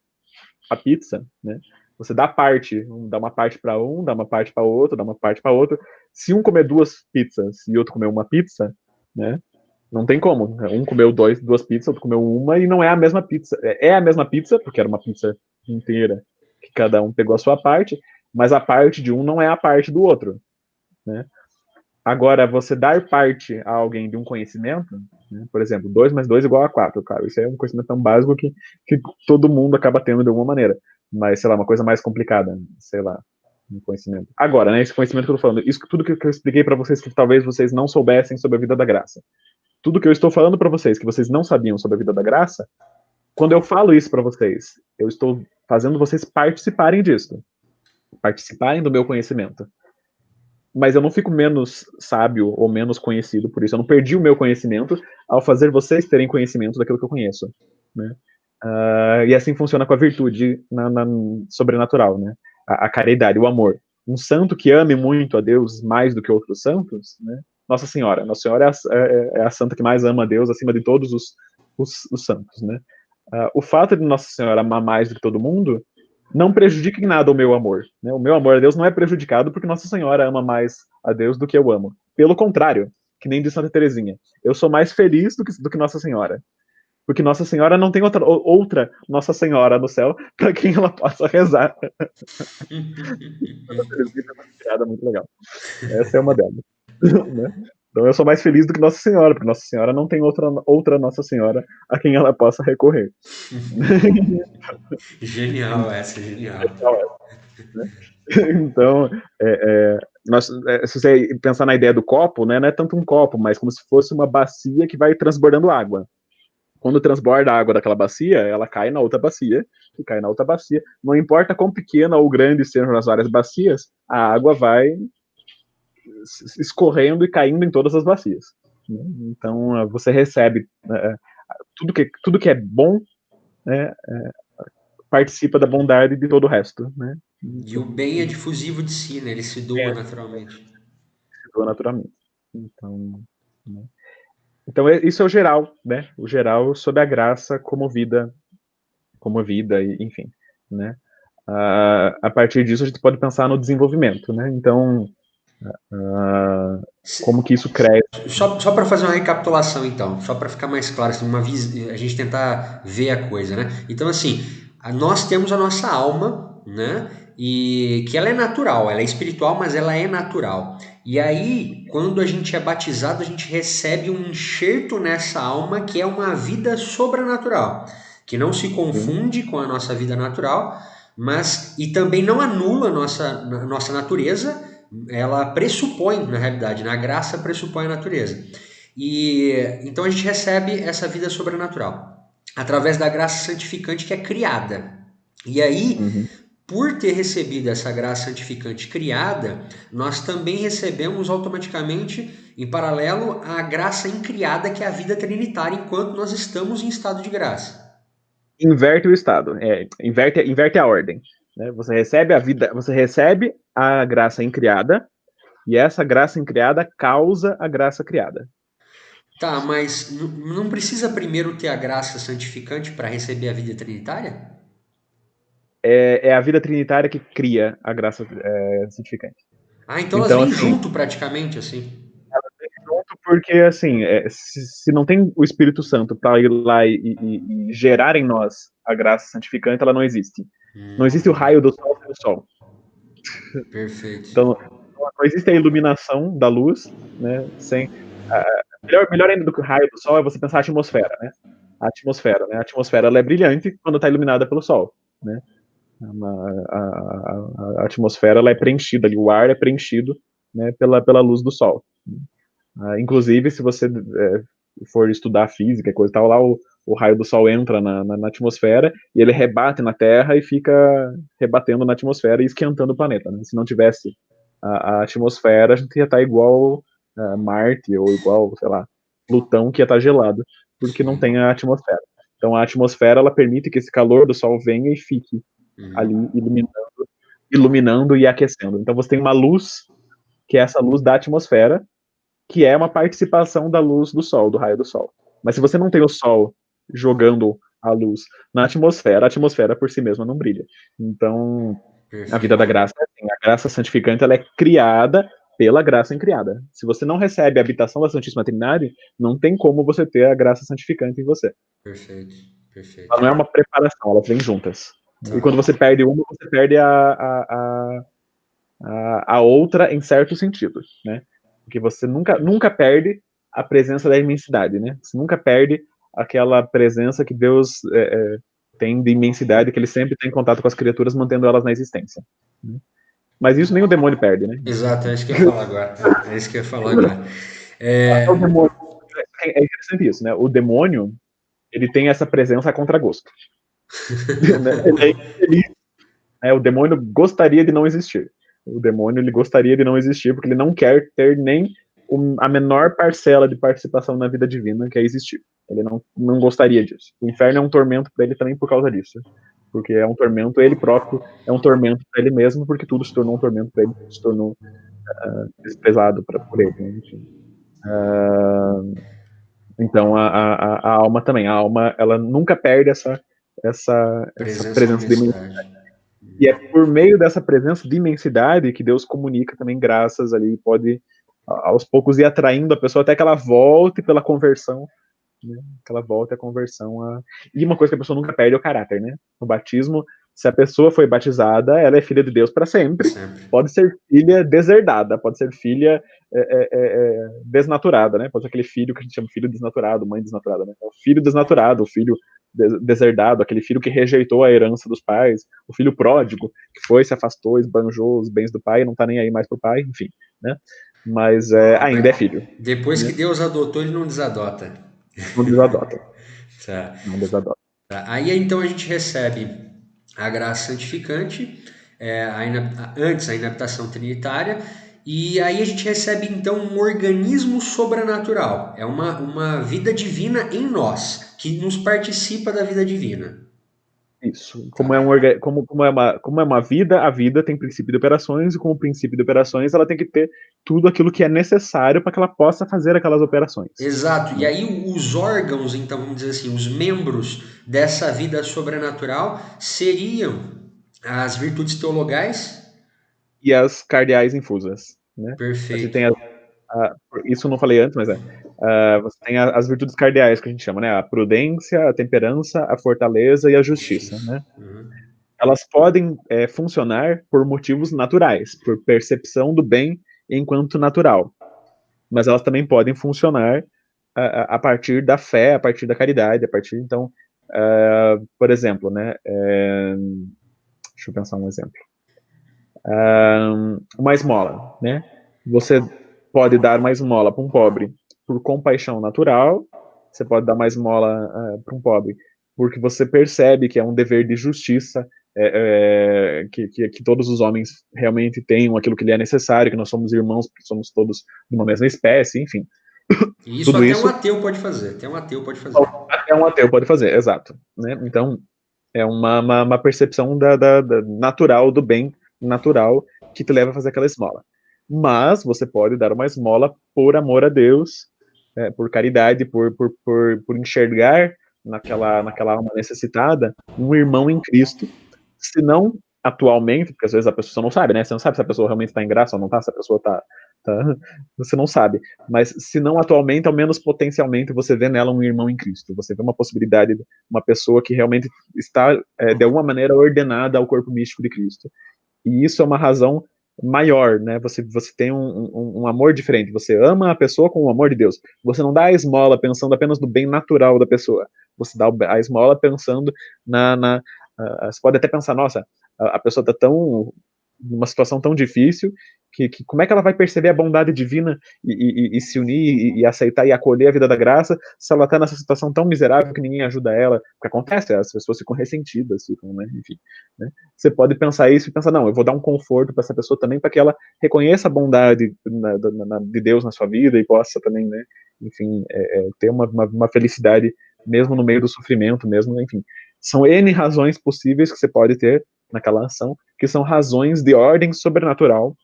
a pizza, né? Você dá parte, dá uma parte para um, dá uma parte para outro, dá uma parte para outro. Se um comer duas pizzas e outro comer uma pizza, né? Não tem como. Um comeu duas pizzas, outro comeu uma e não é a mesma pizza. É a mesma pizza, porque era uma pizza inteira, que cada um pegou a sua parte, mas a parte de um não é a parte do outro, né? Agora, você dar parte a alguém de um conhecimento, né? Por exemplo, 2 mais 2 igual a 4, cara. Isso é um conhecimento tão básico que todo mundo acaba tendo de alguma maneira. Mas, sei lá, uma coisa mais complicada, sei lá, um conhecimento. Agora, né, esse conhecimento que eu tô falando, isso tudo que eu expliquei para vocês que talvez vocês não soubessem sobre a vida da graça. Tudo que eu estou falando para vocês que vocês não sabiam sobre a vida da graça, quando eu falo isso para vocês, eu estou fazendo vocês participarem disso, participarem do meu conhecimento. Mas eu não fico menos sábio ou menos conhecido por isso. Eu não perdi o meu conhecimento ao fazer vocês terem conhecimento daquilo que eu conheço, né? E assim funciona com a virtude sobrenatural, né? A caridade, o amor. Um santo que ame muito a Deus mais do que outros santos, né? Nossa Senhora. Nossa Senhora é a santa que mais ama a Deus acima de todos os santos, né? O fato de Nossa Senhora amar mais do que todo mundo não prejudica em nada o meu amor, né? O meu amor a Deus não é prejudicado porque Nossa Senhora ama mais a Deus do que eu amo. Pelo contrário, que nem de Santa Teresinha. Eu sou mais feliz do que Nossa Senhora. Porque Nossa Senhora não tem outra Nossa Senhora no céu para quem ela possa rezar. Santa Teresinha é uma piada muito legal. Essa é uma delas. Né? Então eu sou mais feliz do que Nossa Senhora, porque Nossa Senhora não tem outra Nossa Senhora a quem ela possa recorrer. Genial essa, genial. Então, se você pensar na ideia do copo, né, não é tanto um copo, mas como se fosse uma bacia que vai transbordando água. Quando transborda a água daquela bacia, ela cai na outra bacia, e cai na outra bacia. Não importa quão pequena ou grande sejam as várias bacias, a água vai escorrendo e caindo em todas as bacias. Então, você recebe tudo que é bom, né, participa da bondade de todo o resto, né? E o bem é difusivo de si, né? Ele se doa naturalmente. Naturalmente. Então, né? Então isso é o geral, né? O geral sobre a graça como vida, e enfim, né? A partir disso a gente pode pensar no desenvolvimento, né? Então, como que isso cresce? Só para fazer uma recapitulação, então, só para ficar mais claro, assim, a gente tentar ver a coisa, né? Então, assim, nós temos a nossa alma, né? E que ela é natural, ela é espiritual, mas ela é natural. E aí, quando a gente é batizado, a gente recebe um enxerto nessa alma que é uma vida sobrenatural, que não se confunde com a nossa vida natural, mas e também não anula a nossa natureza, ela pressupõe, na realidade, na graça pressupõe a natureza. E então a gente recebe essa vida sobrenatural através da graça santificante que é criada. E aí, por ter recebido essa graça santificante criada, nós também recebemos automaticamente, em paralelo, a graça incriada, que é a vida trinitária, enquanto nós estamos em estado de graça. Inverte o estado, inverte a ordem. Né? Você recebe a graça incriada, e essa graça incriada causa a graça criada. Tá, mas não precisa primeiro ter a graça santificante para receber a vida trinitária? É a vida trinitária que cria a graça santificante. Ah, então elas Então, vêm assim, junto praticamente, assim. junto porque, assim, se não tem o Espírito Santo para ir lá e gerar em nós a graça santificante, ela não existe. Não existe o Entendi. raio do sol sem o sol. Perfeito. Então, não existe a iluminação da luz, né, sem... melhor ainda do que o raio do sol é você pensar a atmosfera, né? A atmosfera ela é brilhante quando está iluminada pelo sol, né? A atmosfera ela é preenchida ali, o ar é preenchido, né, pela luz do sol. Inclusive, se você for estudar física e coisa e tal, lá o raio do sol entra na atmosfera e ele rebate na Terra e fica rebatendo na atmosfera e esquentando o planeta. Né? Se não tivesse a atmosfera, a gente ia estar igual Marte ou igual, sei lá, Plutão, que ia estar gelado, porque não tem Sim. a atmosfera. Então a atmosfera ela permite que esse calor do sol venha e fique ali Uhum. iluminando e aquecendo. Então você tem uma luz, que é essa luz da atmosfera, que é uma participação da luz do sol, do raio do sol. Mas se você não tem o sol jogando a luz na atmosfera, a atmosfera por si mesma não brilha. Então, a vida da Perfeito. graça é assim, a graça santificante ela é criada pela graça incriada. Se você não recebe a habitação da Santíssima Trindade, não tem como você ter a graça santificante em você. Perfeito. Perfeito. Ela não é uma preparação, elas vêm juntas. E Tá. quando você perde uma, você perde a outra em certo sentido, né? Porque você nunca perde a presença da imensidade, né? Você nunca perde aquela presença que Deus tem de imensidade, que ele sempre tem contato com as criaturas, mantendo elas na existência. Né? Mas isso nem o demônio perde, né? Exato, é isso que eu ia falar agora. É isso que eu ia falar agora. O É, demônio, é interessante isso, né? O demônio, ele tem essa presença a contragosto. Né? Ele é infeliz, né? O demônio gostaria de não existir. O demônio ele gostaria de não existir porque ele não quer ter nem a menor parcela de participação na vida divina que é existir. Ele não gostaria disso. O inferno é um tormento para ele também por causa disso. Porque é um tormento, ele próprio é um tormento para ele mesmo, porque tudo se tornou um tormento para ele, se tornou desprezado por ele. Né? Enfim. Então a alma também, a alma ela nunca perde essa presença de presença de imensidade. e é por meio dessa presença de imensidade que Deus comunica também graças ali, pode aos poucos ir atraindo a pessoa até que ela volte pela conversão, né? Que ela volte a conversão a... E uma coisa que a pessoa nunca perde é o caráter, né? No batismo, se a pessoa foi batizada, ela é filha de Deus para sempre. Sempre. Pode ser filha deserdada, pode ser filha desnaturada, né? Pode ser aquele filho que a gente chama filho desnaturado, mãe desnaturada, né? O filho desnaturado, o filho deserdado, aquele filho que rejeitou a herança dos pais, o filho pródigo, que foi, se afastou, esbanjou os bens do pai, não tá nem aí mais pro pai, enfim, né? Mas ainda é filho, Depois que né? Deus adotou, ele não desadota. Não desadota, Tá. não desadota. Tá. Aí então a gente recebe a graça santificante, antes a inabitação trinitária, e aí a gente recebe então um organismo sobrenatural. É uma vida divina em nós, que nos participa da vida divina. Isso. Tá. Como é uma vida, a vida tem princípio de operações, e como princípio de operações, ela tem que ter tudo aquilo que é necessário para que ela possa fazer aquelas operações. Exato. E Né? aí os órgãos, então vamos dizer assim, os membros dessa vida sobrenatural seriam as virtudes teologais. E as cardeais infusas. Né? A gente Perfeito. tem isso eu não falei antes, mas você tem as virtudes cardeais que a gente chama, né? A prudência, a temperança, a fortaleza e a justiça. Justiça. Né? Uhum. Elas podem funcionar por motivos naturais, por percepção do bem enquanto natural. Mas elas também podem funcionar a partir da fé, a partir da caridade, a partir, então, por exemplo, né, deixa eu pensar um exemplo. Uma esmola, né? Você pode dar uma esmola para um pobre por compaixão natural, você pode dar uma esmola para um pobre porque você percebe que é um dever de justiça, que todos os homens realmente tenham aquilo que lhe é necessário, que nós somos irmãos, porque somos todos de uma mesma espécie, enfim. E isso Tudo até um isso ateu pode fazer. Até um ateu pode fazer. até um ateu pode fazer, exato. Né? Então, é uma percepção da natural, do bem natural, que te leva a fazer aquela esmola. Mas você pode dar uma esmola por amor a Deus, por caridade, por enxergar naquela alma necessitada um irmão em Cristo, se não atualmente, porque às vezes a pessoa não sabe, né? Você não sabe se a pessoa realmente está em graça ou não está, se a pessoa tá, você não sabe. Mas se não atualmente, ao menos potencialmente, você vê nela um irmão em Cristo. Você vê uma possibilidade de uma pessoa que realmente está, de alguma maneira, ordenada ao corpo místico de Cristo. E isso é uma razão maior, né? Você tem um amor diferente. Você ama a pessoa com o amor de Deus. Você não dá a esmola pensando apenas no bem natural da pessoa. Você dá a esmola pensando você pode até pensar, nossa, a pessoa está tão numa situação tão difícil que como é que ela vai perceber a bondade divina e se unir e aceitar e acolher a vida da graça se ela está nessa situação tão miserável que ninguém ajuda ela? O que acontece? As pessoas ficam ressentidas, ficam, né? Enfim, né? Você pode pensar isso e pensar, não, eu vou dar um conforto para essa pessoa também, para que ela reconheça a bondade de Deus na sua vida e possa também, né? Enfim, ter uma felicidade mesmo no meio do sofrimento, mesmo, enfim. São N razões possíveis que você pode ter naquela ação, que são razões de ordem sobrenatural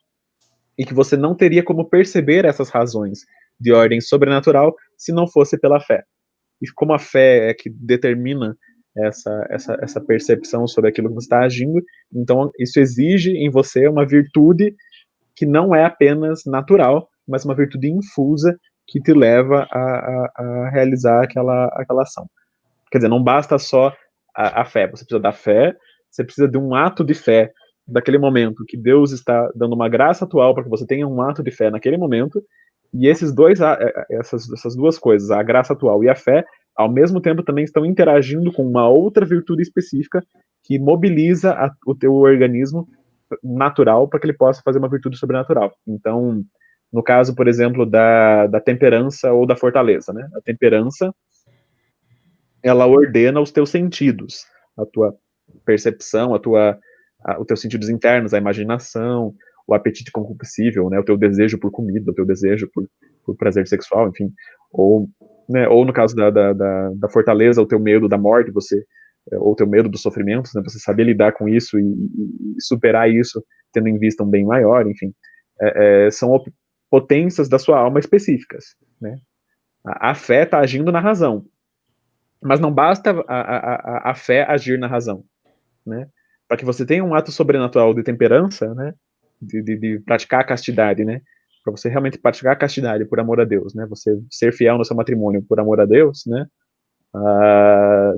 e que você não teria como perceber essas razões de ordem sobrenatural se não fosse pela fé. E como a fé é que determina essa percepção sobre aquilo que você está agindo, então isso exige em você uma virtude que não é apenas natural, mas uma virtude infusa que te leva a realizar aquela ação. Quer dizer, não basta só a fé, você precisa da fé, você precisa de um ato de fé daquele momento, que Deus está dando uma graça atual para que você tenha um ato de fé naquele momento, e essas duas coisas, a graça atual e a fé, ao mesmo tempo também estão interagindo com uma outra virtude específica que mobiliza o teu organismo natural para que ele possa fazer uma virtude sobrenatural. Então, no caso, por exemplo, da temperança ou da fortaleza, né? A temperança, ela ordena os teus sentidos, a tua percepção, os teus sentidos internos, a imaginação, o apetite concupiscível, né, o teu desejo por comida, o teu desejo por prazer sexual, enfim, ou, né, ou no caso da fortaleza, o teu medo da morte, ou o teu medo dos sofrimentos, né, você saber lidar com isso e superar isso, tendo em vista um bem maior, enfim, são potências da sua alma específicas, né. A fé está agindo na razão, mas não basta a fé agir na razão, né? Para que você tenha um ato sobrenatural de temperança, né? De praticar a castidade, né? Para você realmente praticar a castidade por amor a Deus, né? Você ser fiel no seu matrimônio por amor a Deus, né?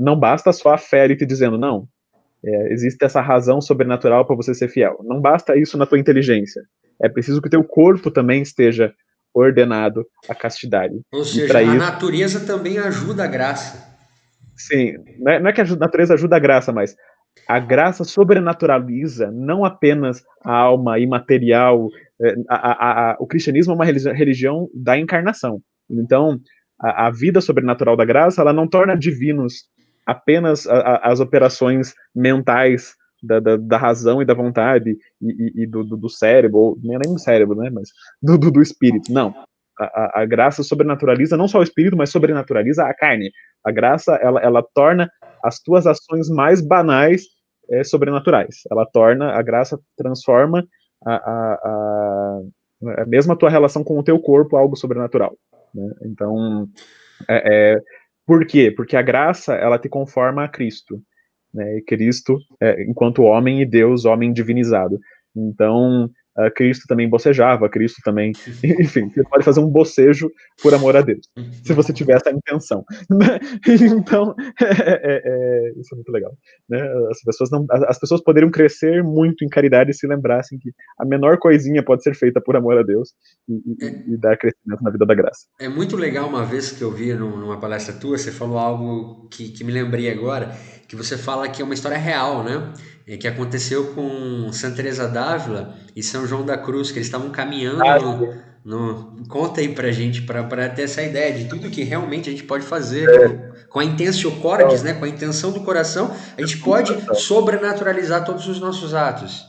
Não basta só a fé te dizendo, não, existe essa razão sobrenatural para você ser fiel. Não basta isso na tua inteligência. É preciso que o teu corpo também esteja ordenado à castidade. Ou E seja, para a isso, natureza também ajuda a graça. sim, não é que a natureza ajuda a graça, mas a graça sobrenaturaliza não apenas a alma imaterial. O cristianismo é uma religião da encarnação. Então, a vida sobrenatural da graça, ela não torna divinos apenas as operações mentais da razão e da vontade e do cérebro, ou nem do cérebro, né, mas do espírito. Não. A graça sobrenaturaliza não só o espírito, mas sobrenaturaliza a carne. A graça, ela torna as tuas ações mais banais sobrenaturais. A graça transforma mesmo a tua relação com o teu corpo algo sobrenatural. Né? Então, por quê? Porque a graça, ela te conforma a Cristo. Né? E Cristo, enquanto homem e Deus, homem divinizado. Então, Cristo também bocejava, Cristo também. Enfim, você pode fazer um bocejo por amor a Deus, se você tiver essa intenção. Então, isso é muito legal. Né? As pessoas poderiam crescer muito em caridade se lembrassem que a menor coisinha pode ser feita por amor a Deus e dar crescimento na vida da graça. É muito legal uma vez que eu vi numa palestra tua, você falou algo que me lembrei agora, que você fala que é uma história real, né? Que aconteceu com Santa Teresa d'Ávila e São João da Cruz, que eles estavam caminhando Ah, Conta aí pra gente, pra ter essa ideia de tudo que realmente a gente pode fazer com a intentio cordis, né? Com a intenção do coração, a gente pode sobrenaturalizar todos os nossos atos.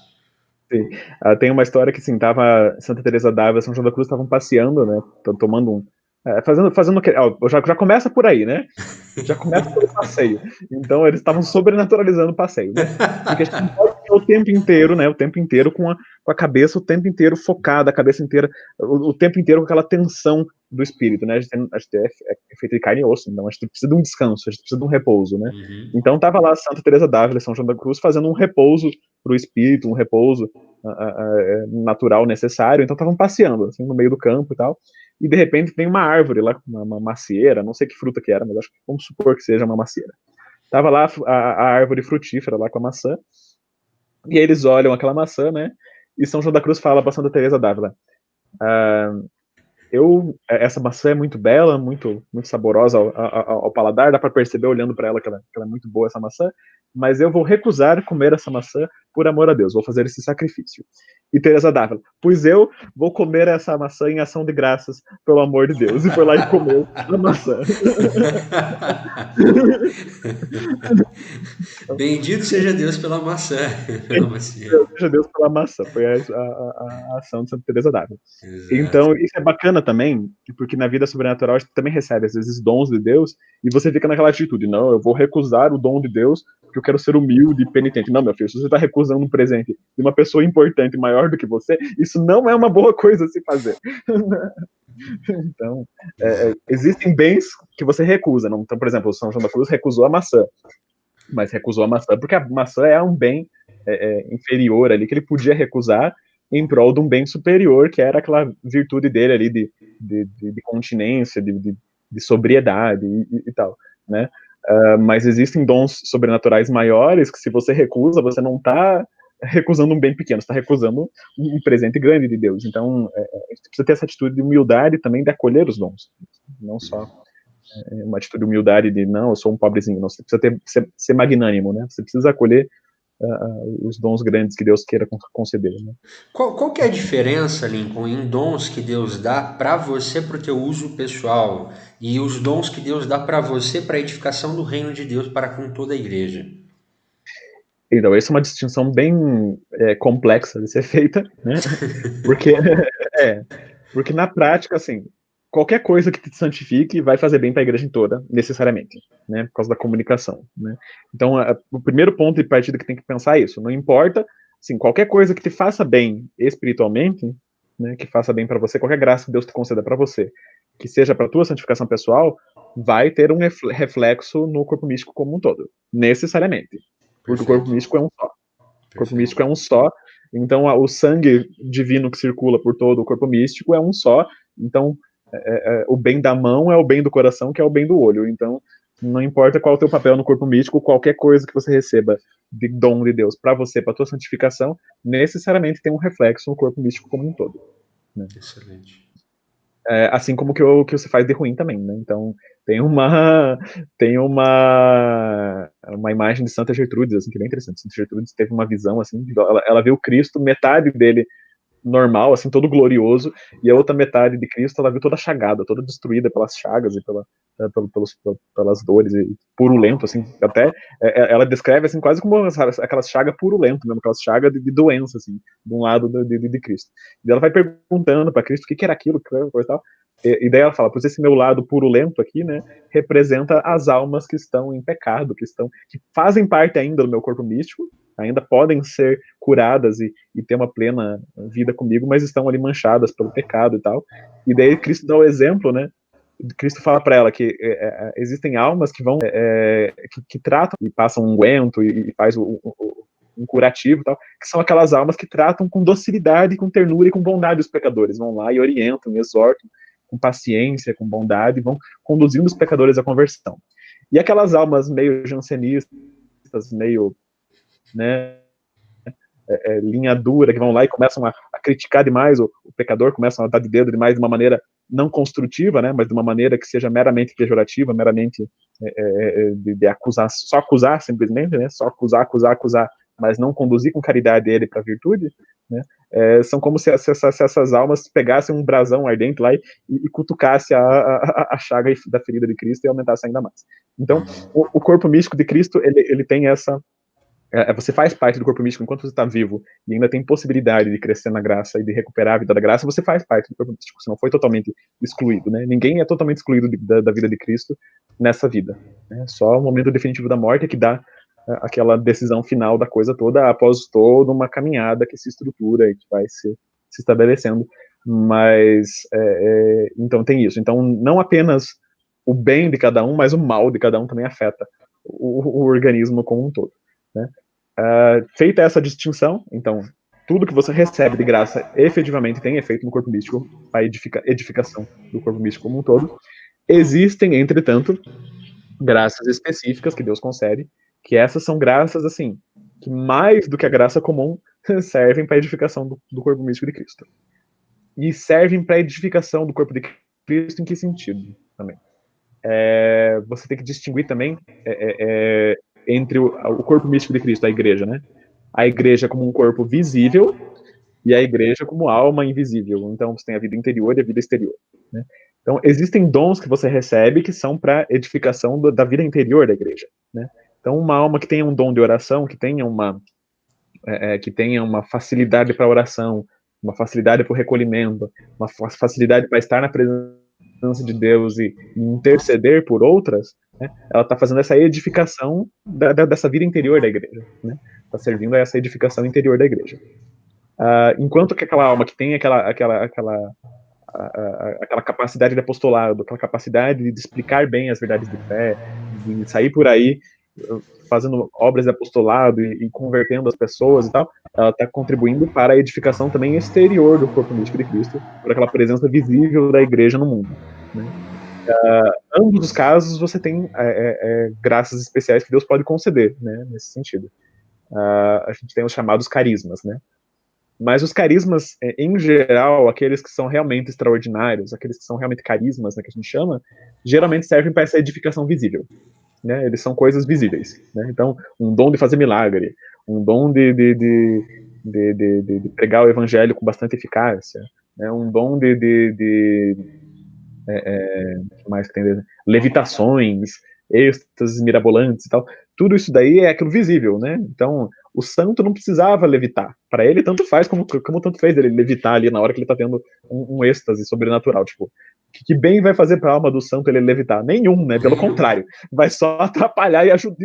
sim. Tem uma história que, assim, tava Santa Teresa d'Ávila e São João da Cruz estavam passeando, né, tomando fazendo já começa por aí, né, já começa pelo passeio. Então eles estavam sobrenaturalizando o passeio, né, porque a gente não pode ter o tempo inteiro, né? O tempo inteiro com a cabeça, o tempo inteiro focada, a cabeça inteira, o tempo inteiro com aquela tensão do espírito, né? A gente é feito de carne e osso, então a gente precisa de um descanso, a gente precisa de um repouso, né? Uhum. Então tava lá Santa Teresa d'Ávila, São João da Cruz, fazendo um repouso para o espírito, um repouso natural necessário. Então estavam passeando assim no meio do campo e tal. E de repente tem uma árvore lá, uma macieira, não sei que fruta que era, mas acho que vamos supor que seja uma macieira. Tava lá a árvore frutífera lá com a maçã, e aí eles olham aquela maçã, né? E São João da Cruz fala para Santa Teresa d'Ávila: essa maçã é muito bela, muito, muito saborosa ao paladar, dá para perceber olhando para ela que ela é muito boa essa maçã, mas eu vou recusar comer essa maçã por amor a Deus, vou fazer esse sacrifício. E Teresa d'Ávila: pois eu vou comer essa maçã em ação de graças pelo amor de Deus. E foi lá e comeu a maçã. Bendito seja Deus pela maçã, pela macieira. Seja Deus pela maçã. Foi a ação de Santa Teresa d'Ávila. Exato. Então, isso é bacana também, porque na vida sobrenatural a gente também recebe, às vezes, dons de Deus, e você fica naquela atitude: não, eu vou recusar o dom de Deus, porque eu quero ser humilde e penitente. Não, meu filho, se você está recusando um presente de uma pessoa importante maior do que você, isso não é uma boa coisa a se fazer. Então, existem bens que você recusa. Não? Então, por exemplo, o São João da Cruz recusou a maçã, mas recusou a maçã porque a maçã é um bem inferior ali que ele podia recusar em prol de um bem superior, que era aquela virtude dele ali de continência, de sobriedade e tal, né? Mas existem dons sobrenaturais maiores que, se você recusa, você não está recusando um bem pequeno, você está recusando um presente grande de Deus. Então, a gente precisa ter essa atitude de humildade também, de acolher os dons, não só uma atitude de humildade de não, eu sou um pobrezinho, não, você precisa ser magnânimo, né? Você precisa acolher os dons grandes que Deus queira conceder, né? Qual que é a diferença, Lincoln, em dons que Deus dá para você para o teu uso pessoal e os dons que Deus dá para você para a edificação do reino de Deus para com toda a igreja? Então, essa é uma distinção bem complexa de ser feita, né? Porque, é, porque na prática, assim, qualquer coisa que te santifique vai fazer bem para a igreja toda, necessariamente, né? Por causa da comunicação, né? Então, o primeiro ponto de partida que tem que pensar é isso. Não importa, assim, qualquer coisa que te faça bem espiritualmente, né? Que faça bem para você, qualquer graça que Deus te conceda para você, que seja para tua santificação pessoal, vai ter um reflexo no corpo místico como um todo, necessariamente. Porque o corpo Perfeito, místico é um só. O corpo perfeito. místico é um só. Então, o sangue divino que circula por todo o corpo místico é um só. Então, o bem da mão é o bem do coração, que é o bem do olho. Então, não importa qual é o teu papel no corpo místico, qualquer coisa que você receba de dom de Deus para você, para tua santificação, necessariamente tem um reflexo no corpo místico como um todo, né? Excelente. Assim como que você faz de ruim também, né? Então, tem uma imagem de Santa Gertrudes, assim, que é bem interessante. Santa Gertrudes teve uma visão, assim, ela viu Cristo, metade dele normal, assim, todo glorioso, e a outra metade de Cristo ela viu toda chagada, toda destruída pelas chagas e pelas dores, e purulento, assim, até ela descreve, assim, quase como aquelas chagas purulento mesmo, aquelas chagas de doença, assim, de um lado de Cristo. E ela vai perguntando para Cristo o que era aquilo, que era coisa e tal, e daí ela fala: pois esse meu lado purulento aqui, né, representa as almas que estão em pecado, que fazem parte ainda do meu corpo místico, ainda podem ser curadas e ter uma plena vida comigo, mas estão ali manchadas pelo pecado e tal. E daí Cristo dá o exemplo, né? Cristo fala para ela que existem almas que vão que tratam e passam um unguento e faz um curativo e tal, que são aquelas almas que tratam com docilidade, com ternura e com bondade os pecadores. Vão lá e orientam, e exortam com paciência, com bondade, e vão conduzindo os pecadores à conversão. E aquelas almas meio jansenistas, meio, né, linha dura, que vão lá e começam a criticar demais o pecador, começam a dar de dedo demais de uma maneira não construtiva, né, mas de uma maneira que seja meramente pejorativa, meramente de acusar, só acusar simplesmente, né, só acusar, mas não conduzir com caridade ele para a virtude, né, são como se essas almas pegassem um brasão ardente lá e cutucasse a chaga da ferida de Cristo e aumentasse ainda mais. Então, o corpo místico de Cristo, ele tem essa você faz parte do corpo místico enquanto você está vivo e ainda tem possibilidade de crescer na graça e de recuperar a vida da graça, você faz parte do corpo místico, você não foi totalmente excluído, né? Ninguém é totalmente excluído da vida de Cristo nessa vida, né? Só o momento definitivo da morte é que dá aquela decisão final da coisa toda após toda uma caminhada que se estrutura e que vai se estabelecendo. Mas, então tem isso. Então, não apenas o bem de cada um, mas o mal de cada um também afeta o organismo como um todo, né? Feita essa distinção, então, tudo que você recebe de graça efetivamente tem efeito no corpo místico, a edificação do corpo místico como um todo. Existem, entretanto, graças específicas que Deus concede, que essas são graças, assim, que mais do que a graça comum, servem para a edificação do corpo místico de Cristo. E servem para a edificação do corpo de Cristo em que sentido também? Você tem que distinguir também entre o corpo místico de Cristo, a igreja, né? A igreja como um corpo visível e a igreja como alma invisível. Então, você tem a vida interior e a vida exterior, né? Então, existem dons que você recebe que são para edificação da vida interior da igreja, né? Então, uma alma que tenha um dom de oração, que tenha uma facilidade para oração, uma facilidade para o recolhimento, uma facilidade para estar na presença de Deus e interceder por outras, né? Ela está fazendo essa edificação dessa vida interior da igreja, né? Está servindo a essa edificação interior da igreja. Enquanto que aquela alma que tem aquela capacidade de apostolado, aquela capacidade de explicar bem as verdades de fé, de sair por aí fazendo obras de apostolado e convertendo as pessoas e tal, ela está contribuindo para a edificação também exterior do corpo místico de Cristo, por aquela presença visível da igreja no mundo, né? Ambos os casos você tem graças especiais que Deus pode conceder, né, nesse sentido. A gente tem os chamados carismas, né? Mas os carismas, em geral, aqueles que são realmente extraordinários, aqueles que são realmente carismas, né, que a gente chama, geralmente servem para essa edificação visível, né? Eles são coisas visíveis, né? Então, um dom de fazer milagre, um dom de pregar o evangelho com bastante eficácia, né? Um dom que mais que tem? Levitações, êxtases mirabolantes e tal. Tudo isso daí é aquilo visível, né? Então, o santo não precisava levitar. Para ele, tanto faz como tanto fez ele levitar ali na hora que ele está tendo um êxtase sobrenatural. Tipo, que bem vai fazer para a alma do santo ele levitar? Nenhum, né? Pelo contrário, vai só atrapalhar e ajudar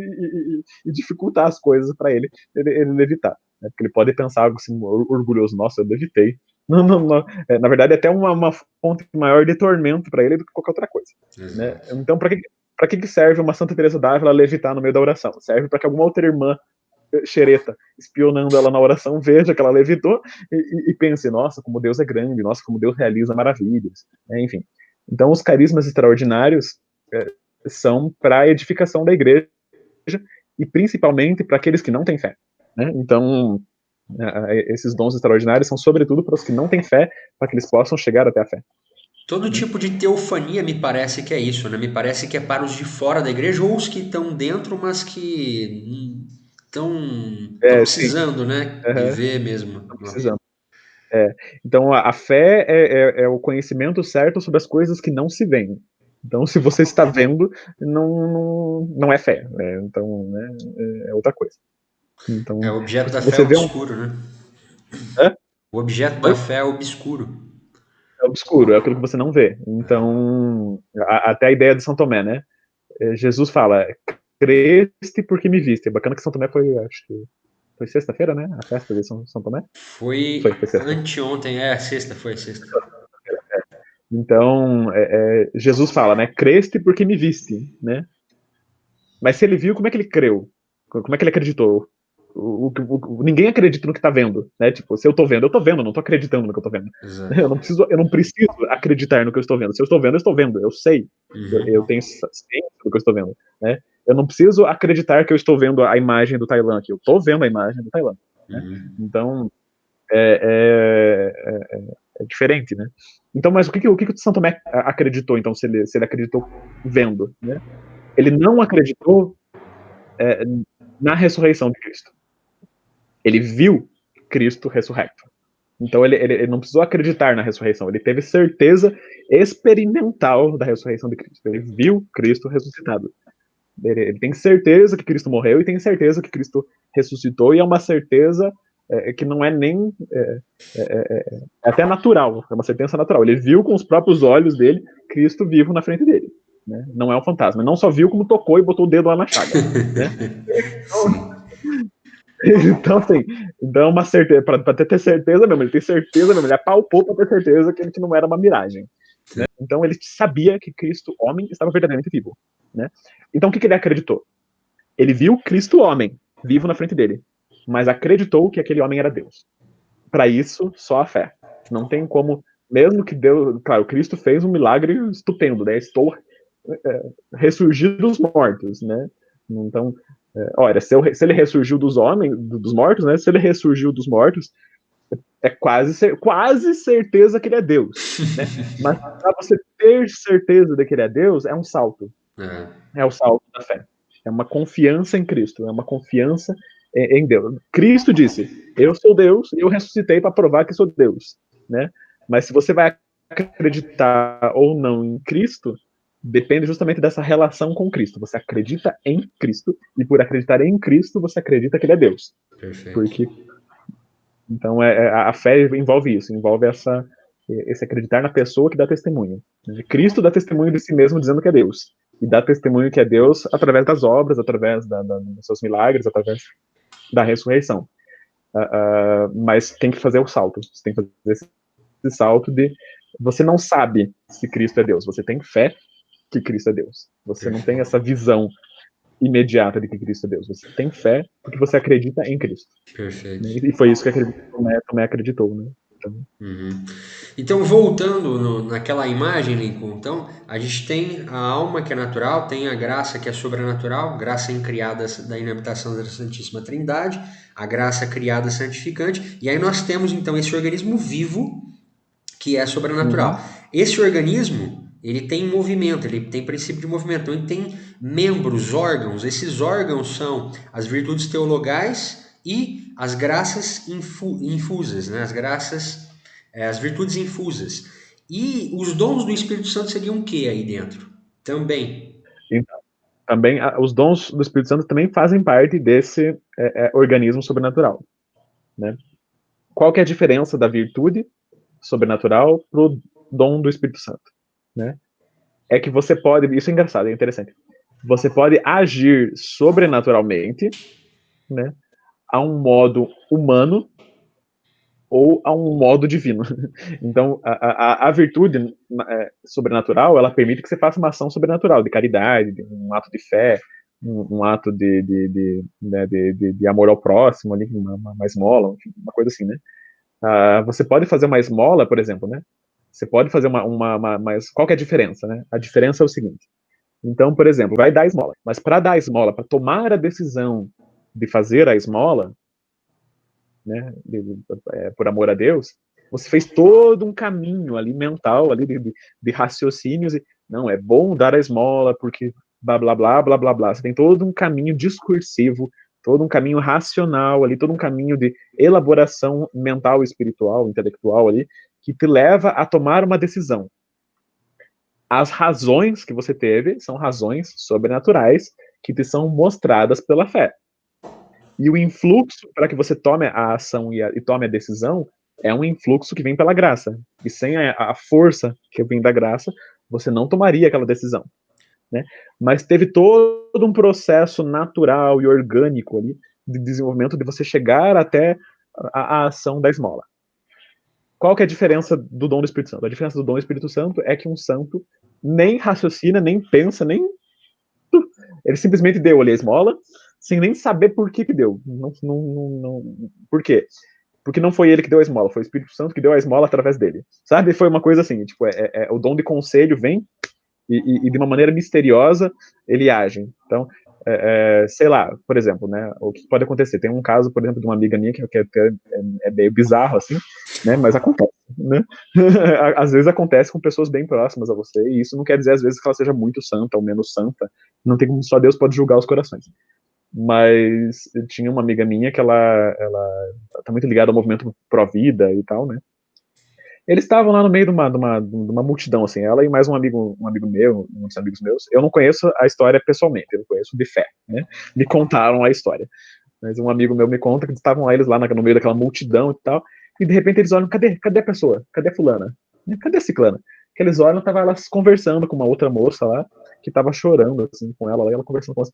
e dificultar as coisas para ele levitar. Né? Porque ele pode pensar algo assim, orgulhoso: nossa, eu levitei. Não, não, não. Na verdade, é até uma fonte maior de tormento para ele do que qualquer outra coisa. Né? Então, para que serve uma Santa Teresa d'Ávila levitar no meio da oração? Serve para que alguma outra irmã xereta, espionando ela na oração, veja que ela levitou e pense: nossa, como Deus é grande, nossa, como Deus realiza maravilhas. Enfim. Então, os carismas extraordinários são para a edificação da igreja e principalmente para aqueles que não têm fé. Né? Então, esses dons extraordinários são sobretudo para os que não têm fé, para que eles possam chegar até a fé. Todo tipo de teofania me parece que é isso, né? Me parece que é para os de fora da igreja ou os que estão dentro, mas que estão precisando, né? De ver mesmo. Estão precisando. Então, a fé é o conhecimento certo sobre as coisas que não se veem. Então, se você está vendo, não é fé. Então, né, é outra coisa. Então, O objeto da fé é você vê obscuro, né? O objeto da fé é obscuro. É obscuro, é aquilo que você não vê. Então, até a ideia de São Tomé, né? Jesus fala: creste porque me viste. É bacana que São Tomé foi, acho que foi sexta-feira, né? A festa de São Tomé? Foi sexta. anteontem, sexta, foi sexta. Então, Jesus fala, né? Creste porque me viste, né? Mas se ele viu, como é que ele creu? Como é que ele acreditou? Ninguém acredita no que tá vendo, né? Tipo, se eu tô vendo, não tô acreditando no que eu tô vendo. Exato. Eu não preciso acreditar no que eu estou vendo. Se eu estou vendo, eu sei. Eu tenho ciência do que eu estou vendo, né? Eu não preciso acreditar que eu estou vendo a imagem do Tailã aqui. Eu tô vendo a imagem do Tailã, né? Então, é diferente, né? Então, mas o que o São Tomé acreditou, então, se ele acreditou vendo, né? Ele não acreditou na ressurreição de Cristo. Ele viu Cristo ressurrecto. Então ele não precisou acreditar na ressurreição, ele teve certeza experimental da ressurreição de Cristo. Ele viu Cristo ressuscitado. Ele tem certeza que Cristo morreu e tem certeza que Cristo ressuscitou, e é uma certeza que não é nem até natural, é uma certeza natural. Ele viu com os próprios olhos dele Cristo vivo na frente dele. né? Não é um fantasma. Não só viu como tocou e botou o dedo lá na chaga, né? Sim. Então, assim, então uma certeza, para ter certeza mesmo, ele tem certeza mesmo, ele apalpou para ter certeza que não era uma miragem, né? Então ele sabia que Cristo, homem, estava verdadeiramente vivo, né? Então o que ele acreditou? Ele viu Cristo, homem, vivo na frente dele, mas acreditou que aquele homem era Deus. Para isso, só a fé. Não tem como, mesmo que Deus, claro, Cristo fez um milagre estupendo, né? Estou ressurgir dos mortos, né? Então, olha, se ele ressurgiu dos homens, dos mortos, né? Se ele ressurgiu dos mortos, é quase certeza que ele é Deus, né? Mas para você ter certeza de que ele é Deus, é um salto. É o salto da fé. É uma confiança em Cristo, é uma confiança em Deus. Cristo disse: eu sou Deus e eu ressuscitei para provar que sou Deus, né? Mas se você vai acreditar ou não em Cristo, depende justamente dessa relação com Cristo. Você acredita em Cristo e por acreditar em Cristo, você acredita que ele é Deus. Perfeito. Porque então a fé envolve isso, envolve esse acreditar na pessoa que dá testemunho. Cristo dá testemunho de si mesmo dizendo que é Deus. E dá testemunho que é Deus através das obras, através dos seus milagres, através da ressurreição. Mas tem que fazer o salto. Você tem que fazer esse salto de... Você não sabe se Cristo é Deus. Você tem fé que Cristo é Deus. Você não tem essa visão imediata de que Cristo é Deus. Você tem fé porque você acredita em Cristo. Perfeito. E foi isso que Tomé acreditou, né? Então, voltando naquela imagem, Lincoln, então, a gente tem a alma que é natural, tem a graça que é sobrenatural, graça incriada da inabitação da Santíssima Trindade, a graça criada santificante, e aí nós temos então esse organismo vivo que é sobrenatural. Esse organismo, ele tem movimento, ele tem princípio de movimento, então ele tem membros, órgãos. Esses órgãos são as virtudes teologais e as graças infusas, né? As virtudes infusas. E os dons do Espírito Santo seriam o que aí dentro? Também. Então, também os dons do Espírito Santo também fazem parte desse organismo sobrenatural, né? Qual que é a diferença da virtude sobrenatural pro dom do Espírito Santo, né? É que você pode, isso é engraçado, é interessante. Você pode agir sobrenaturalmente, né, a um modo humano ou a um modo divino. Então, a virtude sobrenatural, ela permite que você faça uma ação sobrenatural, de caridade, um ato de fé, um ato de amor ao próximo, ali, uma esmola, uma coisa assim, né? Você pode fazer uma esmola, por exemplo, né? Você pode fazer mas qual que é a diferença, né? A diferença é o seguinte. Então, por exemplo, vai dar esmola, mas para dar esmola, para tomar a decisão de fazer a esmola, né, por amor a Deus, você fez todo um caminho ali mental, ali de raciocínios, e não, é bom dar a esmola porque blá, blá, blá, blá, blá, blá. Você tem todo um caminho discursivo, todo um caminho racional ali, todo um caminho de elaboração mental, espiritual, intelectual ali, que te leva a tomar uma decisão. As razões que você teve são razões sobrenaturais que te são mostradas pela fé. E o influxo para que você tome a ação e tome a decisão é um influxo que vem pela graça. E sem a força que vem da graça, você não tomaria aquela decisão, né? Mas teve todo um processo natural e orgânico ali de desenvolvimento de você chegar até a ação da esmola. Qual que é a diferença do dom do Espírito Santo? A diferença do dom do Espírito Santo é que um santo nem raciocina, nem pensa, nem... Ele simplesmente deu ali a esmola, sem nem saber por que deu. Por quê? Porque não foi ele que deu a esmola, foi o Espírito Santo que deu a esmola através dele. Sabe? Foi uma coisa assim, tipo, o dom de conselho vem e de uma maneira misteriosa ele age. Então, sei lá, por exemplo, né, o que pode acontecer? Tem um caso, por exemplo, de uma amiga minha que é meio bizarro, assim, né, mas acontece, né? Às vezes acontece com pessoas bem próximas a você, e isso não quer dizer, às vezes, que ela seja muito santa ou menos santa, não tem como, só Deus pode julgar os corações. Mas eu tinha uma amiga minha que ela tá muito ligada ao movimento pró-vida e tal, né? Eles estavam lá no meio de uma multidão, assim, ela e mais um amigo meu, uns amigos meus. Eu não conheço a história pessoalmente, eu conheço de fé, né? Me contaram a história. Mas um amigo meu me conta que estavam lá eles lá no meio daquela multidão e tal, e de repente eles olham, cadê a pessoa? Cadê a fulana? Cadê a ciclana? Que eles olham, tava elas conversando com uma outra moça lá, que tava chorando, assim, com ela, e ela conversando com ela.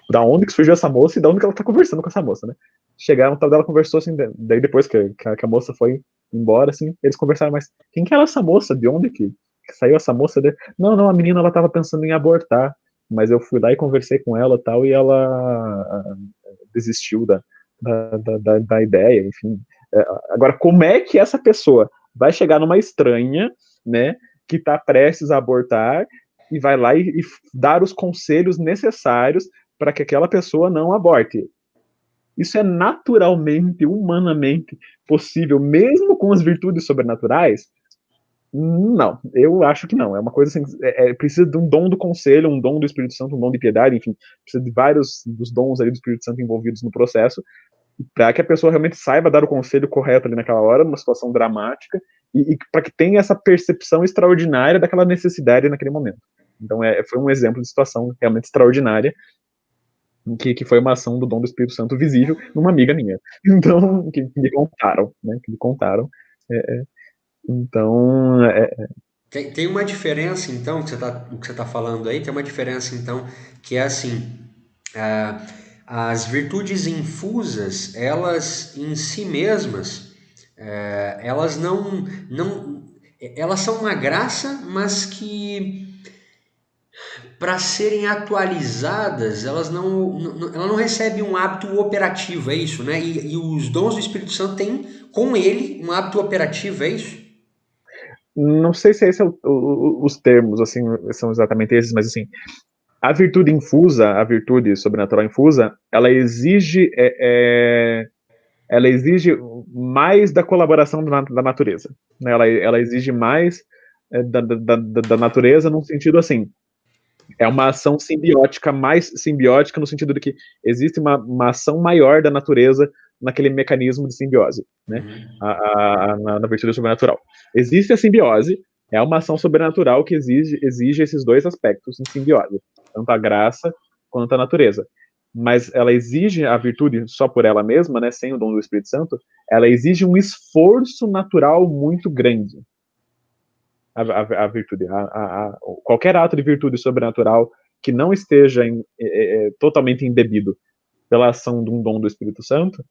Da onde que surgiu essa moça e da onde que ela tá conversando com essa moça, né? Chegaram, tal dela conversou, assim, daí depois que a moça foi embora, assim, eles conversaram, mas quem que era essa moça? De onde que saiu essa moça? Não, não, a menina, ela tava pensando em abortar, mas eu fui lá e conversei com ela tal, e ela desistiu da ideia, enfim. Agora, como é que essa pessoa vai chegar numa estranha, né, que está prestes a abortar e vai lá e dar os conselhos necessários para que aquela pessoa não aborte? Isso é naturalmente, humanamente possível, mesmo com as virtudes sobrenaturais? Não, eu acho que não. É uma coisa assim, precisa de um dom do conselho, um dom do Espírito Santo, um dom de piedade, enfim, precisa de vários dos dons ali do Espírito Santo envolvidos no processo, para que a pessoa realmente saiba dar o conselho correto ali naquela hora, numa situação dramática, e para que tenha essa percepção extraordinária daquela necessidade naquele momento. Então, foi um exemplo de situação realmente extraordinária, que foi uma ação do dom do Espírito Santo visível numa amiga minha. Então, que me contaram, né? Que me contaram. Então, Tem uma diferença, então, que você tá falando aí, tem uma diferença, então, que é assim, ah, as virtudes infusas, elas em si mesmas, elas não, elas são uma graça, mas que para serem atualizadas, ela não recebe um hábito operativo, é isso, né? E os dons do Espírito Santo têm com ele um hábito operativo, é isso? não sei se esse os termos assim são exatamente esses, mas assim, a virtude infusa, a virtude sobrenatural infusa, ela exige mais da colaboração da natureza, né? Ela exige mais da natureza num sentido assim, é uma ação simbiótica, mais simbiótica no sentido de que existe uma ação maior da natureza naquele mecanismo de simbiose, né? Uhum. Na virtude sobrenatural. Existe a simbiose, é uma ação sobrenatural que exige esses dois aspectos em simbiose, tanto a graça quanto a natureza. Mas ela exige a virtude só por ela mesma, né, sem o dom do Espírito Santo, ela exige um esforço natural muito grande, a virtude. Qualquer ato de virtude sobrenatural que não esteja totalmente embebido pela ação de um dom do Espírito Santo,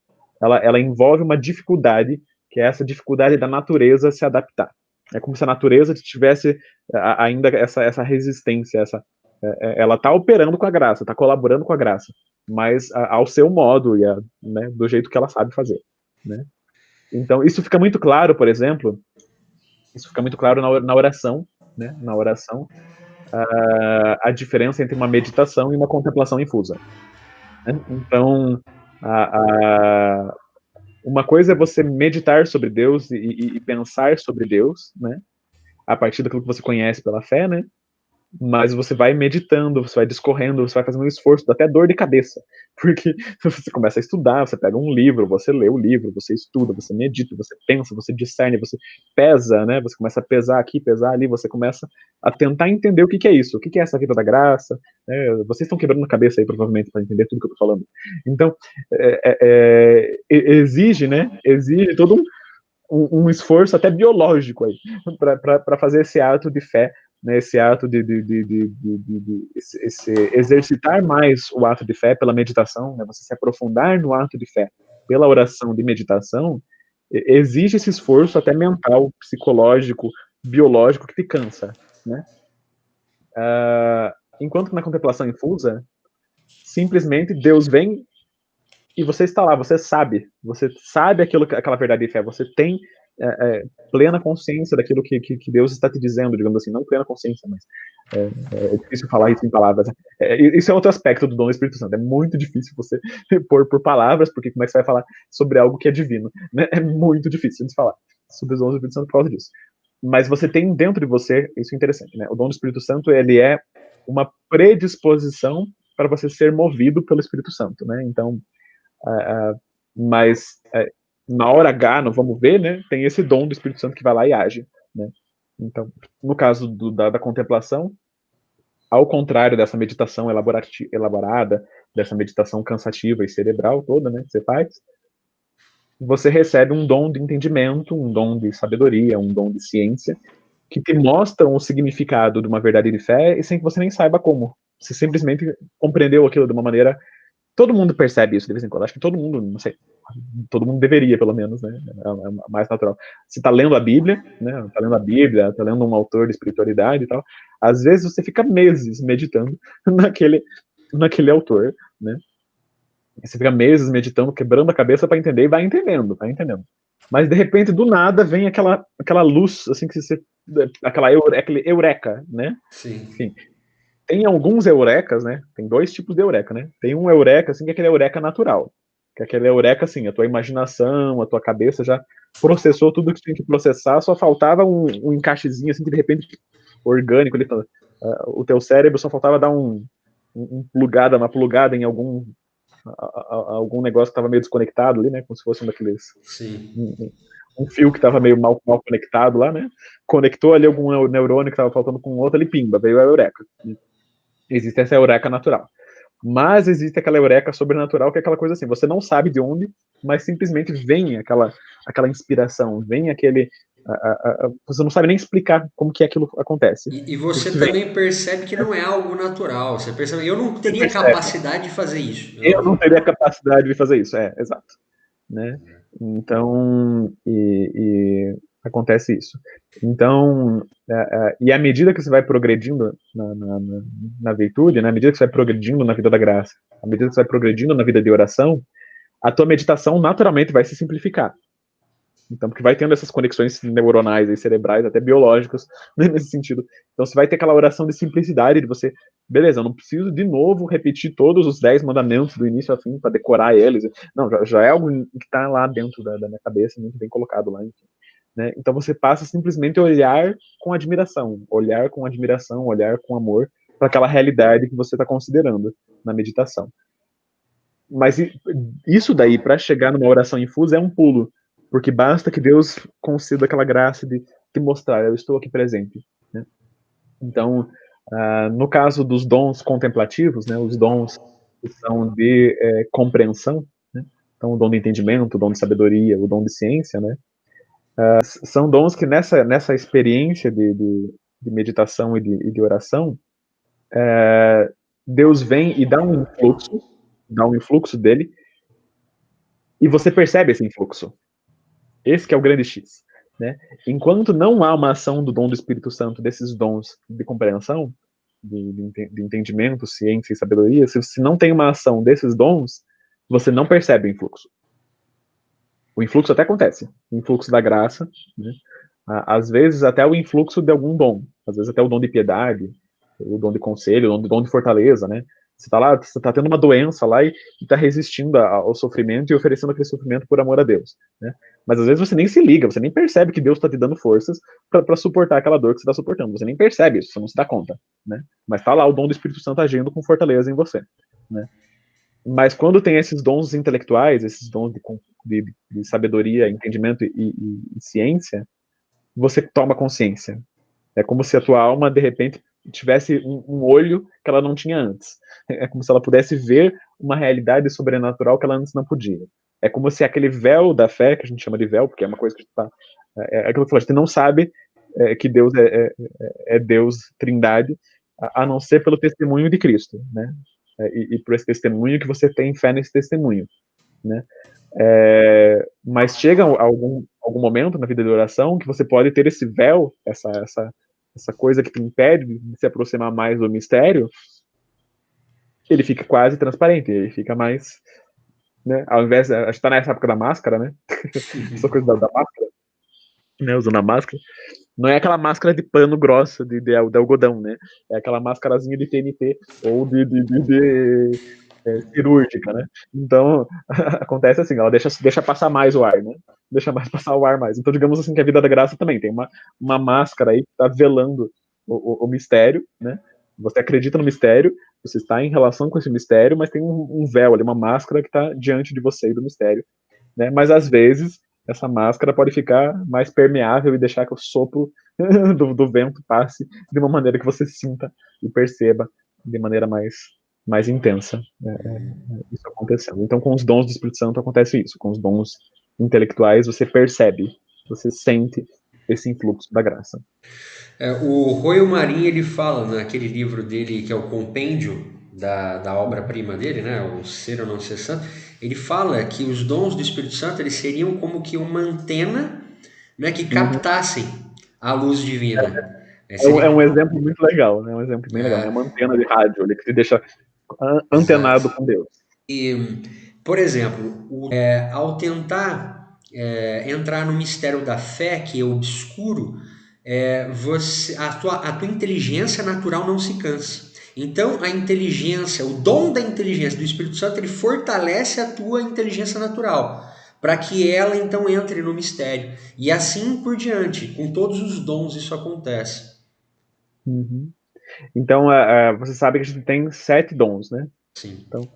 ela envolve uma dificuldade, que é essa dificuldade da natureza se adaptar. É como se a natureza tivesse ainda essa resistência, ela está operando com a graça, está colaborando com a graça, mas ao seu modo e né, do jeito que ela sabe fazer. Né? Então, isso fica muito claro, por exemplo, isso fica muito claro na oração, né? Na oração, a diferença entre uma meditação e uma contemplação infusa. Né? Então, a, a, uma coisa é você meditar sobre Deus e pensar sobre Deus, né? A partir daquilo que você conhece pela fé, né? Mas você vai meditando, você vai discorrendo, você vai fazendo um esforço, dá até dor de cabeça, porque você começa a estudar, você pega um livro, você lê o livro, você estuda, você medita, você pensa, você discerne, você pesa, né? Você começa a pesar aqui, pesar ali, você começa a tentar entender o que é isso, o que é essa vida da graça, né? Vocês estão quebrando a cabeça aí, provavelmente, para entender tudo que eu tô falando. Então, exige, né? Exige todo um esforço até biológico aí para fazer esse ato de fé, né, esse ato esse exercitar mais o ato de fé pela meditação, né, você se aprofundar no ato de fé pela oração de meditação, exige esse esforço até mental, psicológico, biológico que te cansa, né? Enquanto que na contemplação infusa, simplesmente Deus vem e você está lá, você sabe aquela verdade de fé, você tem plena consciência daquilo que Deus está te dizendo, digamos assim, não plena consciência, mas é difícil falar isso em palavras. Isso é outro aspecto do dom do Espírito Santo, é muito difícil você pôr por palavras, porque como é que você vai falar sobre algo que é divino? Né? É muito difícil de falar sobre os dons do Espírito Santo por causa disso. Mas você tem dentro de você, isso é interessante, né? O dom do Espírito Santo, ele é uma predisposição para você ser movido pelo Espírito Santo, né? Então, mas na hora H, no vamos ver, né, tem esse dom do Espírito Santo que vai lá e age, né? Então, no caso da contemplação, ao contrário dessa meditação elaborada, dessa meditação cansativa e cerebral toda, né, que você faz, você recebe um dom de entendimento, um dom de sabedoria, um dom de ciência, que te mostram o significado de uma verdade de fé e sem que você nem saiba como. Você simplesmente compreendeu aquilo de uma maneira. Todo mundo percebe isso de vez em quando. Acho que todo mundo, não sei, todo mundo deveria, pelo menos, né? É mais natural. Se tá lendo a Bíblia, né? Tá lendo a Bíblia, tá lendo um autor de espiritualidade e tal. Às vezes você fica meses meditando naquele autor, né? Você fica meses meditando, quebrando a cabeça para entender e vai entendendo, vai entendendo. Mas de repente, do nada, vem aquela luz, assim, que você. Aquele eureka, né? Sim. Enfim, tem alguns eurecas, né? Tem dois tipos de eureka, né? Tem um eureka, assim, que é aquele eureka natural. Que é aquele eureka, assim, a tua imaginação, a tua cabeça já processou tudo que tinha que processar, só faltava um encaixezinho, assim, que de repente, orgânico, ele, o teu cérebro só faltava dar uma plugada em algum negócio que estava meio desconectado ali, né? Como se fosse um daqueles. Sim. Um fio que estava meio mal conectado lá, né? Conectou ali algum neurônio que estava faltando com outro, ele pimba, veio a eureka. Existe essa eureka natural. Mas existe aquela eureka sobrenatural, que é aquela coisa assim, você não sabe de onde, mas simplesmente vem aquela inspiração, vem aquele. Você não sabe nem explicar como que aquilo acontece. E você Isso vem, também percebe que não é algo natural. Você percebe, eu não você teria percebe. capacidade de fazer isso. Eu não teria capacidade de fazer isso, exato. Né? Então, acontece isso. Então, e à medida que você vai progredindo na virtude, né? À medida que você vai progredindo na vida da graça, à medida que você vai progredindo na vida de oração, a tua meditação naturalmente vai se simplificar. Então, porque vai tendo essas conexões neuronais e cerebrais, até biológicas, né, nesse sentido. Então, você vai ter aquela oração de simplicidade, de você, beleza, eu não preciso de novo repetir todos os 10 mandamentos do início ao fim para decorar eles. Não, já é algo que está lá dentro da minha cabeça, muito bem colocado lá, enfim. Né? Então, você passa simplesmente a olhar com admiração, olhar com amor para aquela realidade que você está considerando na meditação. Mas isso daí, para chegar numa oração infusa, é um pulo. Porque basta que Deus conceda aquela graça de te mostrar, eu estou aqui presente. Né? Então, no caso dos dons contemplativos, né, os dons que são de compreensão, né? Então, o dom de entendimento, o dom de sabedoria, o dom de ciência, né? São dons que nessa experiência de meditação e de oração, Deus vem e dá um influxo dele, e você percebe esse influxo. Esse que é o grande X. Né? Enquanto não há uma ação do dom do Espírito Santo, desses dons de compreensão, de entendimento, ciência e sabedoria, se não tem uma ação desses dons, você não percebe o influxo. O influxo até acontece. O influxo da graça, né? Às vezes até o influxo de algum dom. Às vezes até o dom de piedade, o dom de conselho, o dom de fortaleza, né? Você tá lá, você tá tendo uma doença lá e tá resistindo ao sofrimento e oferecendo aquele sofrimento por amor a Deus, né? Mas às vezes você nem se liga, você nem percebe que Deus está te dando forças para suportar aquela dor que você está suportando. Você nem percebe isso, você não se dá conta, né? Mas tá lá o dom do Espírito Santo agindo com fortaleza em você, né? Mas quando tem esses dons intelectuais, esses dons de sabedoria, entendimento e ciência, você toma consciência. É como se a tua alma, de repente, tivesse um olho que ela não tinha antes. É como se ela pudesse ver uma realidade sobrenatural que ela antes não podia. É como se aquele véu da fé, que a gente chama de véu, porque é uma coisa que está. É aquilo que a gente não sabe que Deus é Deus, Trindade, a não ser pelo testemunho de Cristo, né? E por esse testemunho que você tem fé nesse testemunho, né? Mas chega algum momento na vida de oração que você pode ter esse véu, essa coisa que te impede de se aproximar mais do mistério, ele fica quase transparente, ele fica mais, né? Ao invés, a gente tá nessa época da máscara, né? Essa coisa da máscara, né? Usando a máscara. Não é aquela máscara de pano grossa de algodão, né? É aquela máscarazinha de TNT ou de cirúrgica, né? Então, acontece assim, ela deixa passar mais o ar, né? Deixa mais passar o ar mais. Então, digamos assim que a vida da graça também tem uma máscara aí que está velando o mistério, né? Você acredita no mistério, você está em relação com esse mistério, mas tem um véu ali, uma máscara que está diante de você e do mistério, né? Mas às vezes essa máscara pode ficar mais permeável e deixar que o sopro do vento passe de uma maneira que você sinta e perceba de maneira mais intensa, isso acontecendo. Então, com os dons do Espírito Santo acontece isso. Com os dons intelectuais, você percebe, você sente esse influxo da graça. O Royo Marinho, ele fala naquele livro dele, que é o compêndio da obra-prima dele, né, o Ser ou Não Ser Santo, ele fala que os dons do Espírito Santo eles seriam como que uma antena, né, que Uhum. captassem a luz divina. É um exemplo muito legal, né? Um exemplo bem legal, né? Uma antena de rádio ali que te deixa Exato. antenado com Deus. E, por exemplo, ao tentar entrar no mistério da fé, que é obscuro, a tua inteligência natural não se cansa. Então, a inteligência, o dom da inteligência do Espírito Santo, ele fortalece a tua inteligência natural, para que ela então entre no mistério. E assim por diante, com todos os dons isso acontece. Uhum. Então, você sabe que a gente tem 7 dons, né? Sim. Então,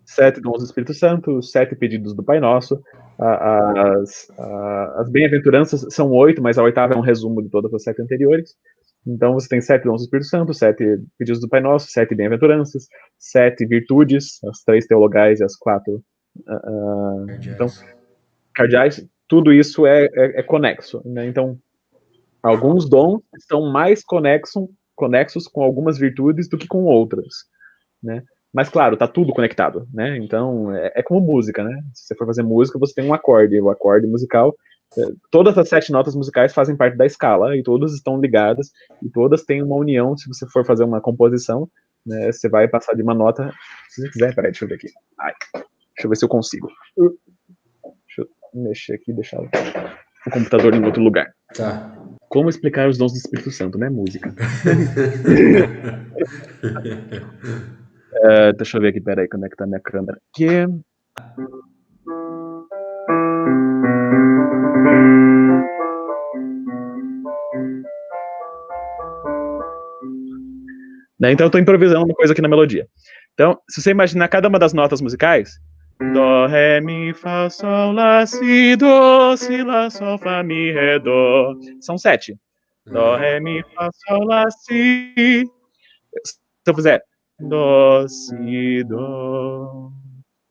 7 dons do Espírito Santo, 7 pedidos do Pai Nosso. As bem-aventuranças são 8, mas a oitava é um resumo de todas as 7 anteriores. Então, você tem 7 dons do Espírito Santo, 7 pedidos do Pai Nosso, 7 bem-aventuranças, 7 virtudes, as 3 teologais e as 4 então, Cardeais. cardeais. Tudo isso é conexo, né? Então, alguns dons estão mais conexos com algumas virtudes do que com outras, né? Mas claro, tá tudo conectado, né? Então é como música, né? Se você for fazer música, você tem um acorde, o acorde musical. Todas as 7 notas musicais fazem parte da escala e todas estão ligadas e todas têm uma união. Se você for fazer uma composição, né? Você vai passar de uma nota. Se você quiser, peraí, deixa eu ver aqui. Deixa eu ver se eu consigo. Deixa eu mexer aqui, deixar o computador em outro lugar. Tá. Como explicar os dons do Espírito Santo, né? Música. Deixa eu ver aqui, peraí, como é que tá a minha câmera aqui. Né? Então eu tô improvisando uma coisa aqui na melodia. Então, se você imaginar cada uma das notas musicais, Dó, Ré, Mi, Fá, Sol, Lá, Si, Dó, Si, Lá, Sol, Fá, Mi, Ré, Dó. São 7. Dó, Ré, Mi, Fá, Sol, Lá, Si. Se eu fizer Dó, Si, Dó.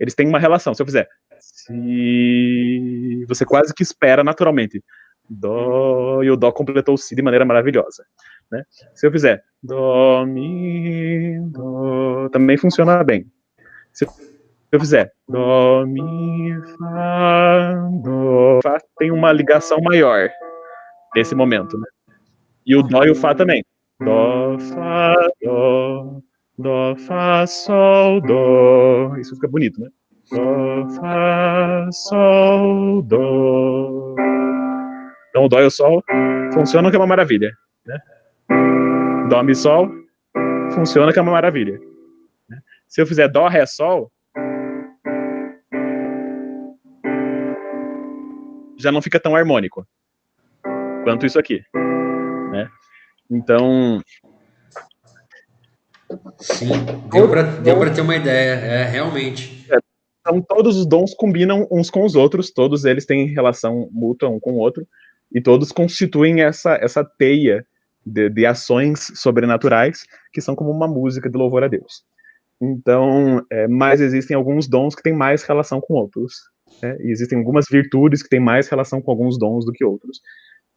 Eles têm uma relação. Se eu fizer Si, você quase que espera naturalmente. Dó, e o Dó completou o Si de maneira maravilhosa. Né? Se eu fizer Dó, Mi, Dó, também funciona bem. Se eu fizer Dó, Mi, Fá, Dó, Fá tem uma ligação maior nesse momento, né? E o Dó e o Fá também. Dó, Fá, Dó, Dó, Fá, Sol, Dó. Isso fica bonito, né? Dó, Fá, Sol, Dó. Então o Dó e o Sol funcionam que é uma maravilha, né? Dó, Mi, Sol funciona que é uma maravilha. Se eu fizer Dó, Ré, Sol, já não fica tão harmônico quanto isso aqui, né? Então, Sim, deu para ter uma ideia, realmente. Então, todos os dons combinam uns com os outros, todos eles têm relação mútua um com o outro, e todos constituem essa teia de ações sobrenaturais que são como uma música de louvor a Deus. Então, mas existem alguns dons que têm mais relação com outros, né? E existem algumas virtudes que têm mais relação com alguns dons do que outros.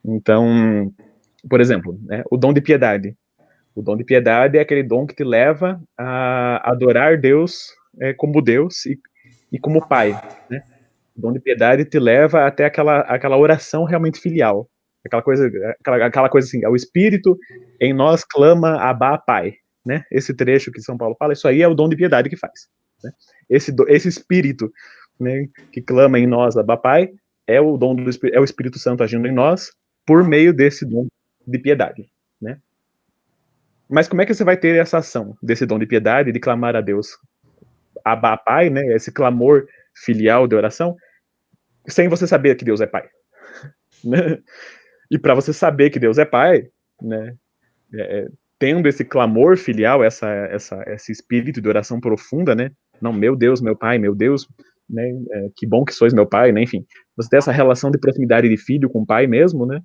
Então, por exemplo, né, o dom de piedade. O dom de piedade é aquele dom que te leva a adorar Deus como Deus e como Pai, né? O dom de piedade te leva até aquela oração realmente filial. Aquela coisa assim, o Espírito em nós clama Abá, Pai, né? Esse trecho que São Paulo fala, isso aí é o dom de piedade que faz, né? Esse Espírito, né, que clama em nós Abá, Pai, é o Espírito Santo agindo em nós por meio desse dom de piedade, né? Mas como é que você vai ter essa ação desse dom de piedade, de clamar a Deus Abá, Pai, né? Esse clamor filial de oração, sem você saber que Deus é Pai, né? E para você saber que Deus é Pai, né? Tendo esse clamor filial, esse espírito de oração profunda, né? Não, meu Deus, meu Pai, meu Deus, né? Que bom que sois meu Pai, né? Enfim, você tem essa relação de proximidade de filho com o Pai mesmo, né?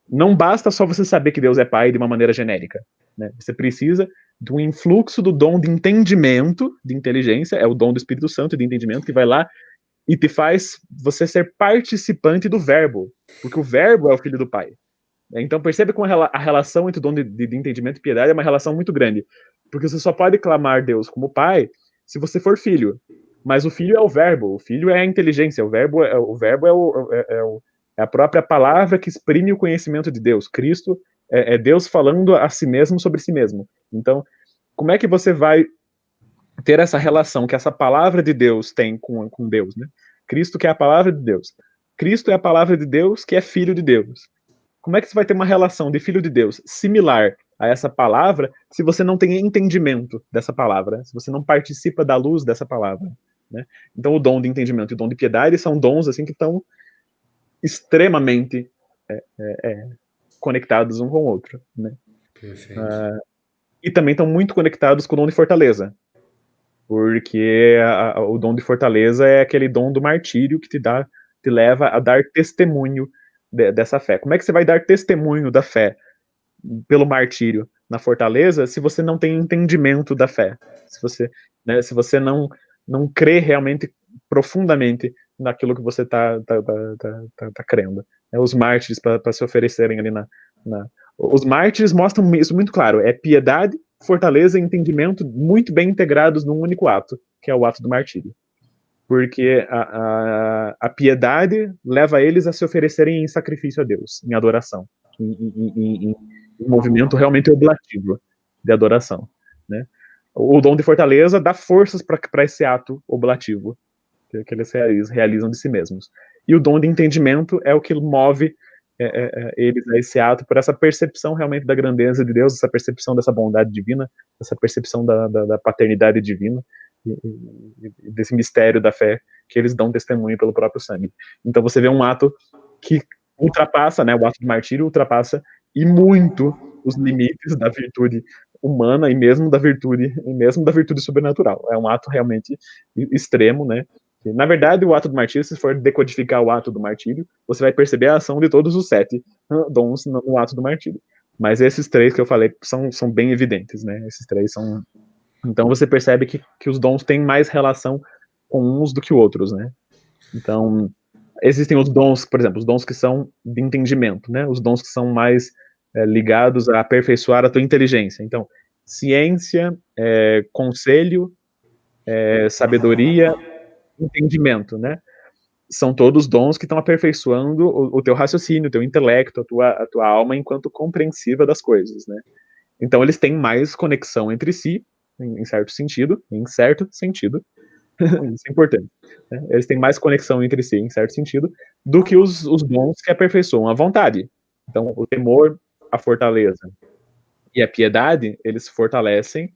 Não basta só você saber que Deus é Pai de uma maneira genérica, né? Você precisa do influxo do dom de entendimento, de inteligência, é o dom do Espírito Santo de entendimento que vai lá e te faz você ser participante do verbo, porque o verbo é o filho do Pai. Então percebe como a relação entre o dom de entendimento e piedade é uma relação muito grande. Porque você só pode clamar Deus como pai se você for filho. Mas o filho é o verbo, o filho é a inteligência, é a própria palavra que exprime o conhecimento de Deus. Cristo é Deus falando a si mesmo sobre si mesmo. Então, como é que você vai ter essa relação que essa palavra de Deus tem com Deus, né? Cristo que é a palavra de Deus. Cristo é a palavra de Deus que é filho de Deus. Como é que você vai ter uma relação de filho de Deus similar a essa palavra se você não tem entendimento dessa palavra, se você não participa da luz dessa palavra, né? Então o dom de entendimento e o dom de piedade são dons assim que estão extremamente conectados um com o outro, né? Perfeito. E também estão muito conectados com o dom de fortaleza, porque o dom de fortaleza é aquele dom do martírio que te leva a dar testemunho dessa fé. Como é que você vai dar testemunho da fé pelo martírio na fortaleza se você não tem entendimento da fé? Se você não crê realmente profundamente naquilo que você está crendo. Os mártires para se oferecerem ali os mártires mostram isso muito claro. É piedade, fortaleza e entendimento muito bem integrados num único ato, que é o ato do martírio. Porque a piedade leva eles a se oferecerem em sacrifício a Deus, em adoração, em movimento realmente oblativo de adoração, né? O dom de fortaleza dá forças para esse ato oblativo que eles realizam de si mesmos. E o dom de entendimento é o que move eles a esse ato por essa percepção realmente da grandeza de Deus, essa percepção dessa bondade divina, essa percepção da paternidade divina e desse mistério da fé que eles dão testemunho pelo próprio sangue. Então você vê um ato que ultrapassa, né, o ato de martírio ultrapassa e muito os limites da virtude humana e mesmo da virtude sobrenatural. É um ato realmente extremo, né? Na verdade, o ato do martírio, se for decodificar o ato do martírio, você vai perceber a ação de todos os 7 dons no ato do martírio. Mas esses 3 que eu falei são bem evidentes, né? Esses 3 são. Então você percebe que os dons têm mais relação com uns do que outros, né? Então, existem os dons, por exemplo, os dons que são de entendimento, né? Os dons que são mais ligados a aperfeiçoar a tua inteligência. Então, ciência, conselho, sabedoria, entendimento, né? São todos dons que estão aperfeiçoando o teu raciocínio, o teu intelecto, a tua alma enquanto compreensiva das coisas, né? Então eles têm mais conexão entre si, em certo sentido, isso é importante. Né? Eles têm mais conexão entre si, em certo sentido, do que os dons que aperfeiçoam a vontade. Então, o temor, a fortaleza e a piedade, eles fortalecem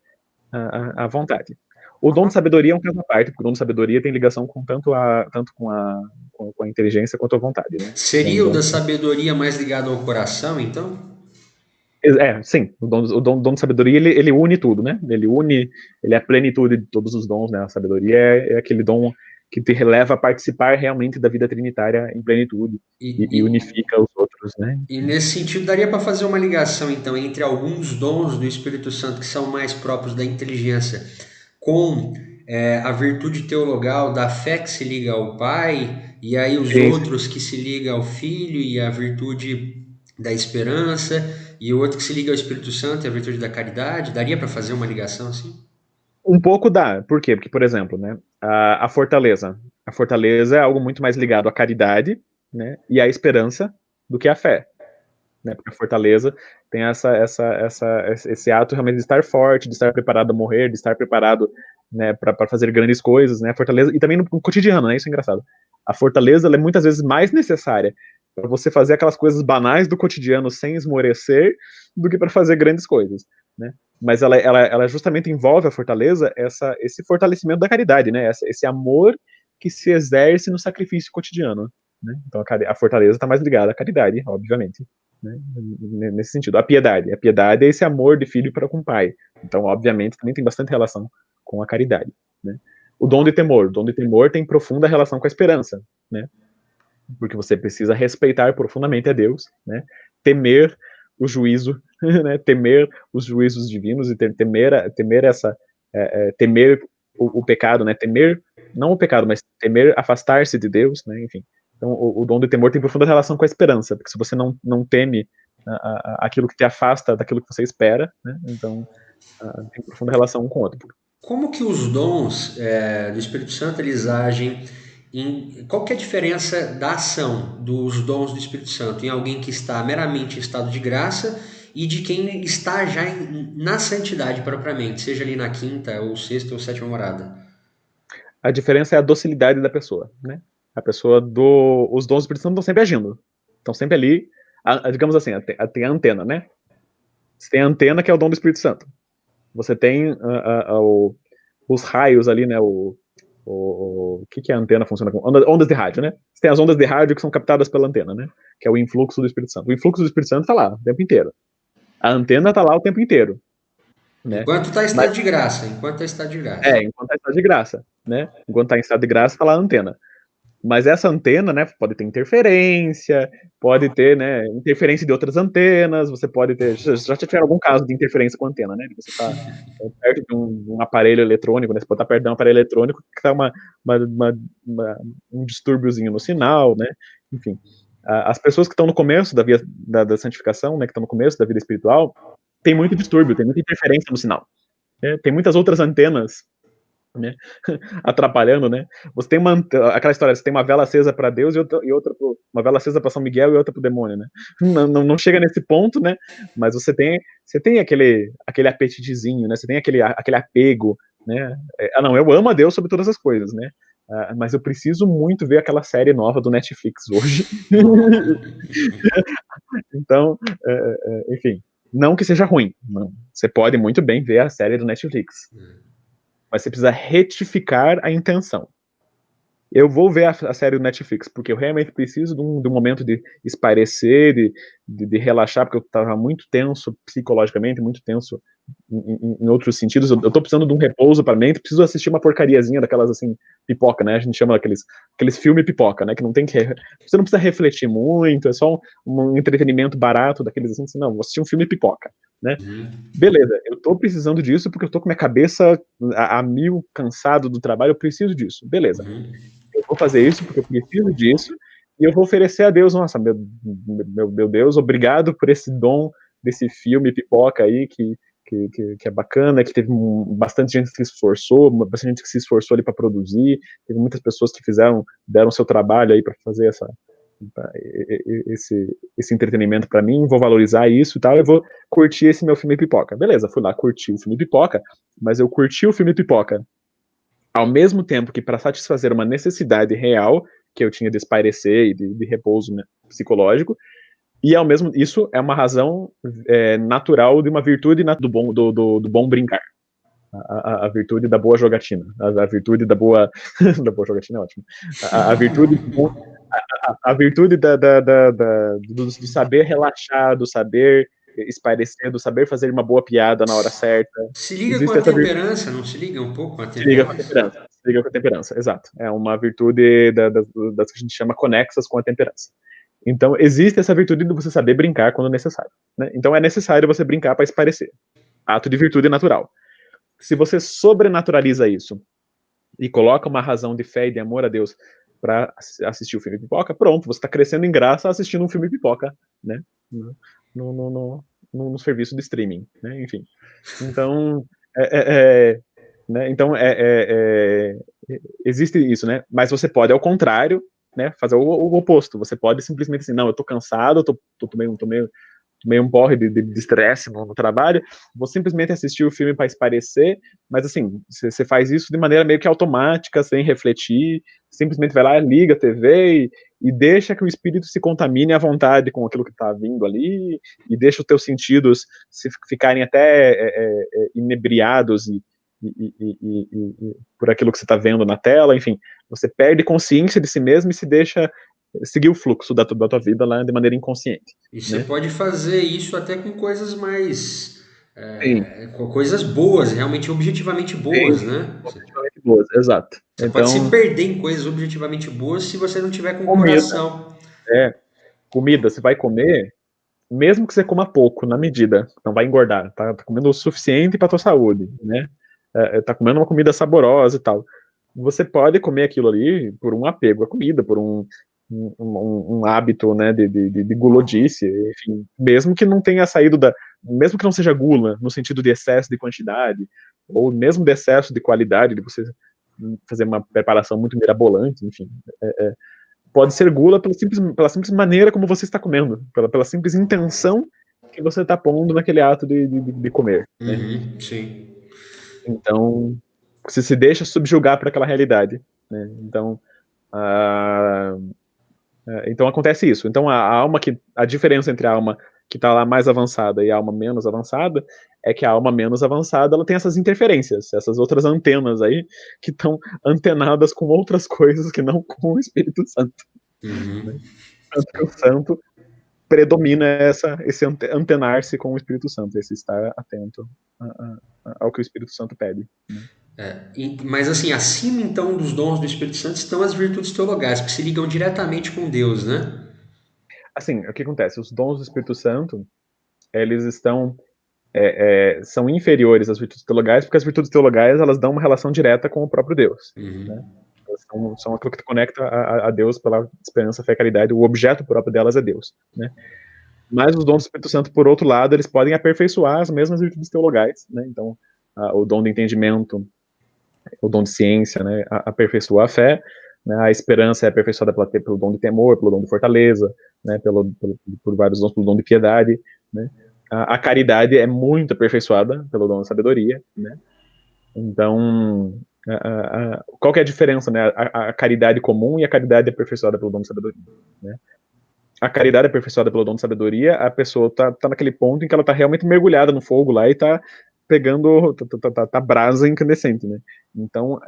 a vontade. O dom de sabedoria é um caso à parte, porque o dom de sabedoria tem ligação com tanto com a inteligência quanto a vontade, né? É um Seria o dom. da sabedoria mais ligado ao coração, então? Sim, o dom de sabedoria ele une tudo, né? Ele é a plenitude de todos os dons, né? A sabedoria é aquele dom que te leva a participar realmente da vida trinitária em plenitude E, e unifica os outros, né? e nesse sentido, daria para fazer uma ligação, então, entre alguns dons do Espírito Santo que são mais próprios da inteligência, com a virtude teologal da fé que se liga ao Pai, e aí os Sim, outros que se ligam ao Filho, e a virtude da esperança, e o outro que se liga ao Espírito Santo e a virtude da caridade. Daria para fazer uma ligação assim? um pouco dá. Por quê? Porque, por exemplo, né, a fortaleza. A fortaleza é algo muito mais ligado à caridade, né, e à esperança do que à fé. Né, porque a fortaleza tem esse ato realmente de estar forte, de estar preparado a morrer, de estar preparado, né, para fazer grandes coisas, né, a fortaleza, e também no cotidiano, né, isso é engraçado. A fortaleza, ela é muitas vezes mais necessária para você fazer aquelas coisas banais do cotidiano sem esmorecer do que para fazer grandes coisas, né. Mas ela justamente envolve a fortaleza, esse fortalecimento da caridade, né, esse amor que se exerce no sacrifício cotidiano, né. Então a fortaleza está mais ligada à caridade, obviamente. Né, nesse sentido. A piedade é esse amor de filho para com o pai. Então, obviamente, também tem bastante relação com a caridade. Né? O dom de temor tem profunda relação com a esperança, né? Porque você precisa respeitar profundamente a Deus, né? Temer o juízo, né? Temer os juízos divinos e temer o pecado, né? Temer não o pecado, mas temer afastar-se de Deus, né? Enfim. Então, o dom de temor tem profunda relação com a esperança, porque se você não teme aquilo que te afasta daquilo que você espera, né? Então, tem profunda relação um com o outro. Como que os dons do Espírito Santo eles agem qual que é a diferença da ação dos dons do Espírito Santo em alguém que está meramente em estado de graça e de quem está já na santidade propriamente, seja ali na quinta ou sexta ou sétima morada? A diferença é a docilidade da pessoa, né? A pessoa os dons do Espírito Santo estão sempre agindo, estão sempre ali, digamos assim, tem a antena, né? Você tem a antena que é o dom do Espírito Santo. Você tem os raios ali, né? O que a antena funciona com? Ondas de rádio, né? Você tem as ondas de rádio que são captadas pela antena, né? Que é o influxo do Espírito Santo. O influxo do Espírito Santo tá lá o tempo inteiro. A antena tá lá o tempo inteiro, né? Enquanto está em Mas, estado de graça, enquanto está em estado de graça. enquanto tá em estado de graça, né? Enquanto tá em estado de graça, tá lá a antena. Mas essa antena, né, pode ter interferência, pode ter, né, interferência de outras antenas, você pode ter, já tiver algum caso de interferência com a antena, né, você tá perto de um aparelho eletrônico, né, você pode estar perto de um aparelho eletrônico que tá um distúrbiozinho no sinal, né, enfim. As pessoas que estão no começo da via da santificação, né, que estão no começo da vida espiritual, tem muito distúrbio, tem muita interferência no sinal. Né, tem muitas outras antenas, né, atrapalhando, né? Você tem aquela história, você tem uma vela acesa para Deus e outra uma vela acesa para São Miguel e outra para o demônio, né? Não chega nesse ponto, né? Mas você tem aquele apetitezinho, né? Você tem aquele apego, né? Não, eu amo a Deus sobre todas as coisas, né? Mas eu preciso muito ver aquela série nova do Netflix hoje. Então, enfim, não que seja ruim, não. Você pode muito bem ver a série do Netflix. Mas você precisa retificar a intenção. Eu vou ver a série do Netflix, porque eu realmente preciso de um momento de espairecer, de relaxar, porque eu estava muito tenso psicologicamente, muito tenso em outros sentidos. Eu tô precisando de um repouso para a mente, preciso assistir uma porcariazinha daquelas, assim, pipoca, né? A gente chama aqueles filmes pipoca, né? Que não tem que... Você não precisa refletir muito, é só um entretenimento barato, daqueles assim, não, vou assistir um filme pipoca, né? Beleza, eu tô precisando disso porque eu tô com minha cabeça a mil, cansado do trabalho, eu preciso disso. Beleza. Eu vou fazer isso porque eu preciso disso e eu vou oferecer a Deus, nossa, meu Deus, obrigado por esse dom desse filme pipoca aí que é bacana, que teve bastante gente que se esforçou, bastante gente que se esforçou ali para produzir, teve muitas pessoas que deram seu trabalho aí para fazer esse entretenimento para mim, vou valorizar isso e tal, eu vou curtir esse meu filme pipoca. Beleza, fui lá curtir o filme pipoca, mas eu curti o filme pipoca ao mesmo tempo que para satisfazer uma necessidade real que eu tinha de espairecer e de repouso, né, psicológico, e ao mesmo isso é uma razão natural de uma virtude do bom brincar. A virtude da boa jogatina, a virtude da boa da boa jogatina é ótimo, a virtude a virtude do saber relaxar, do saber espairecer, do saber fazer uma boa piada na hora certa. Se liga com Existe a essa virtude. temperança, não se liga um pouco com a Se liga com a temperança? temperança. Se liga com a temperança, exato. É uma virtude das que a gente chama conexas com a temperança. Então, existe essa virtude de você saber brincar quando necessário. Né? Então, é necessário você brincar para esparecer. Ato de virtude natural. Se você sobrenaturaliza isso e coloca uma razão de fé e de amor a Deus para assistir o filme Pipoca, pronto, você está crescendo em graça assistindo um filme Pipoca, né? No serviço de streaming, né? Enfim. Então, né? Então, existe isso, né? Mas você pode, ao contrário, né, fazer o oposto. Você pode simplesmente assim, não, eu tô cansado, tomei um porre de estresse no trabalho, vou simplesmente assistir o filme para espairecer, mas assim, você faz isso de maneira meio que automática, sem refletir, simplesmente vai lá, liga a TV e deixa que o espírito se contamine à vontade com aquilo que está vindo ali, e deixa os teus sentidos ficarem até inebriados por aquilo que você está vendo na tela, enfim, você perde consciência de si mesmo e se deixa seguir o fluxo da tua vida lá de maneira inconsciente. E você Né? pode fazer isso até com coisas mais. Sim. Com coisas boas, realmente objetivamente boas, Sim, né? objetivamente boas, exato. Você pode se Então, perder em coisas objetivamente boas se você não tiver com o comida, coração. comida, você vai comer, mesmo que você coma pouco, na medida, não vai engordar, tá comendo o suficiente para tua saúde, né? Tá comendo uma comida saborosa e tal. Você pode comer aquilo ali por um apego à comida, um hábito, né, de gulodice, enfim, mesmo que não tenha saído mesmo que não seja gula, no sentido de excesso de quantidade, ou mesmo de excesso de qualidade, de você fazer uma preparação muito mirabolante, enfim, pode ser gula pela simples maneira como você está comendo, pela simples intenção que você está pondo naquele ato de comer, né? Uhum, sim. Então, você se deixa subjugar para aquela realidade, né? Então, ah, então acontece isso. Então a diferença entre a alma que está lá mais avançada e a alma menos avançada é que a alma menos avançada ela tem essas interferências, essas outras antenas aí que estão antenadas com outras coisas que não com o Espírito Santo. Né? Uhum. Tanto que o Santo predomina esse antenar-se com o Espírito Santo, esse estar atento ao que o Espírito Santo pede. Né? Mas assim, acima então dos dons do Espírito Santo estão as virtudes teologais, que se ligam diretamente com Deus, né? Assim, o que acontece? Os dons do Espírito Santo, eles são inferiores às virtudes teologais, porque as virtudes teologais elas dão uma relação direta com o próprio Deus. Né? Uhum. Elas são aquilo que conecta a Deus pela esperança, fé e caridade. O objeto próprio delas é Deus. Né? Mas os dons do Espírito Santo, por outro lado, eles podem aperfeiçoar as mesmas virtudes teologais. Né? Então, o dom de entendimento, o dom de ciência, né? Aperfeiçoa a fé. Né? A esperança é aperfeiçoada pelo dom de temor, pelo dom de fortaleza, né? Por vários dons, pelo dom de piedade. Né? A caridade é muito aperfeiçoada pelo dom de sabedoria. Né? Então, qual que é a diferença, né? A caridade comum e a caridade aperfeiçoada pelo dom de sabedoria. Né? A caridade aperfeiçoada pelo dom de sabedoria, a pessoa tá naquele ponto em que ela tá realmente mergulhada no fogo lá e tá pegando, tá brasa incandescente, né? Então,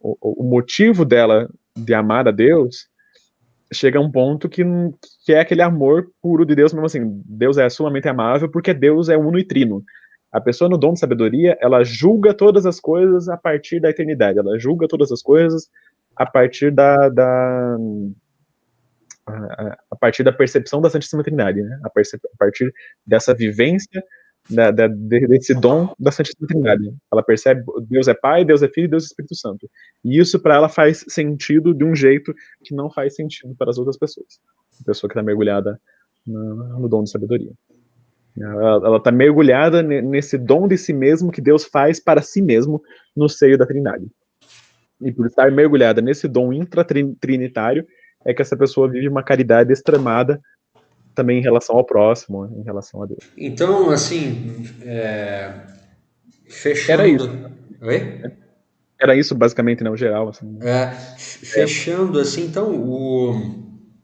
o motivo dela de amar a Deus chega a um ponto que é aquele amor puro de Deus, mesmo assim, Deus é sumamente amável porque Deus é uno e trino. A pessoa no dom de sabedoria, ela julga todas as coisas a partir da eternidade, ela julga todas as coisas a partir a partir da percepção da Santíssima Trindade, né? A partir dessa vivência desse dom da Santíssima Trindade. Ela percebe Deus é Pai, Deus é Filho e Deus é Espírito Santo. E isso para ela faz sentido de um jeito que não faz sentido para as outras pessoas. A pessoa que está mergulhada no dom de sabedoria. Ela está mergulhada nesse dom de si mesmo que Deus faz para si mesmo no seio da Trindade. E por estar mergulhada nesse dom intratrinitário, é que essa pessoa vive uma caridade extremada também em relação ao próximo, em relação a Deus. Então, assim, Era isso. fechando. Oi? Era isso, basicamente, no geral. Assim. É, Fechando assim, então,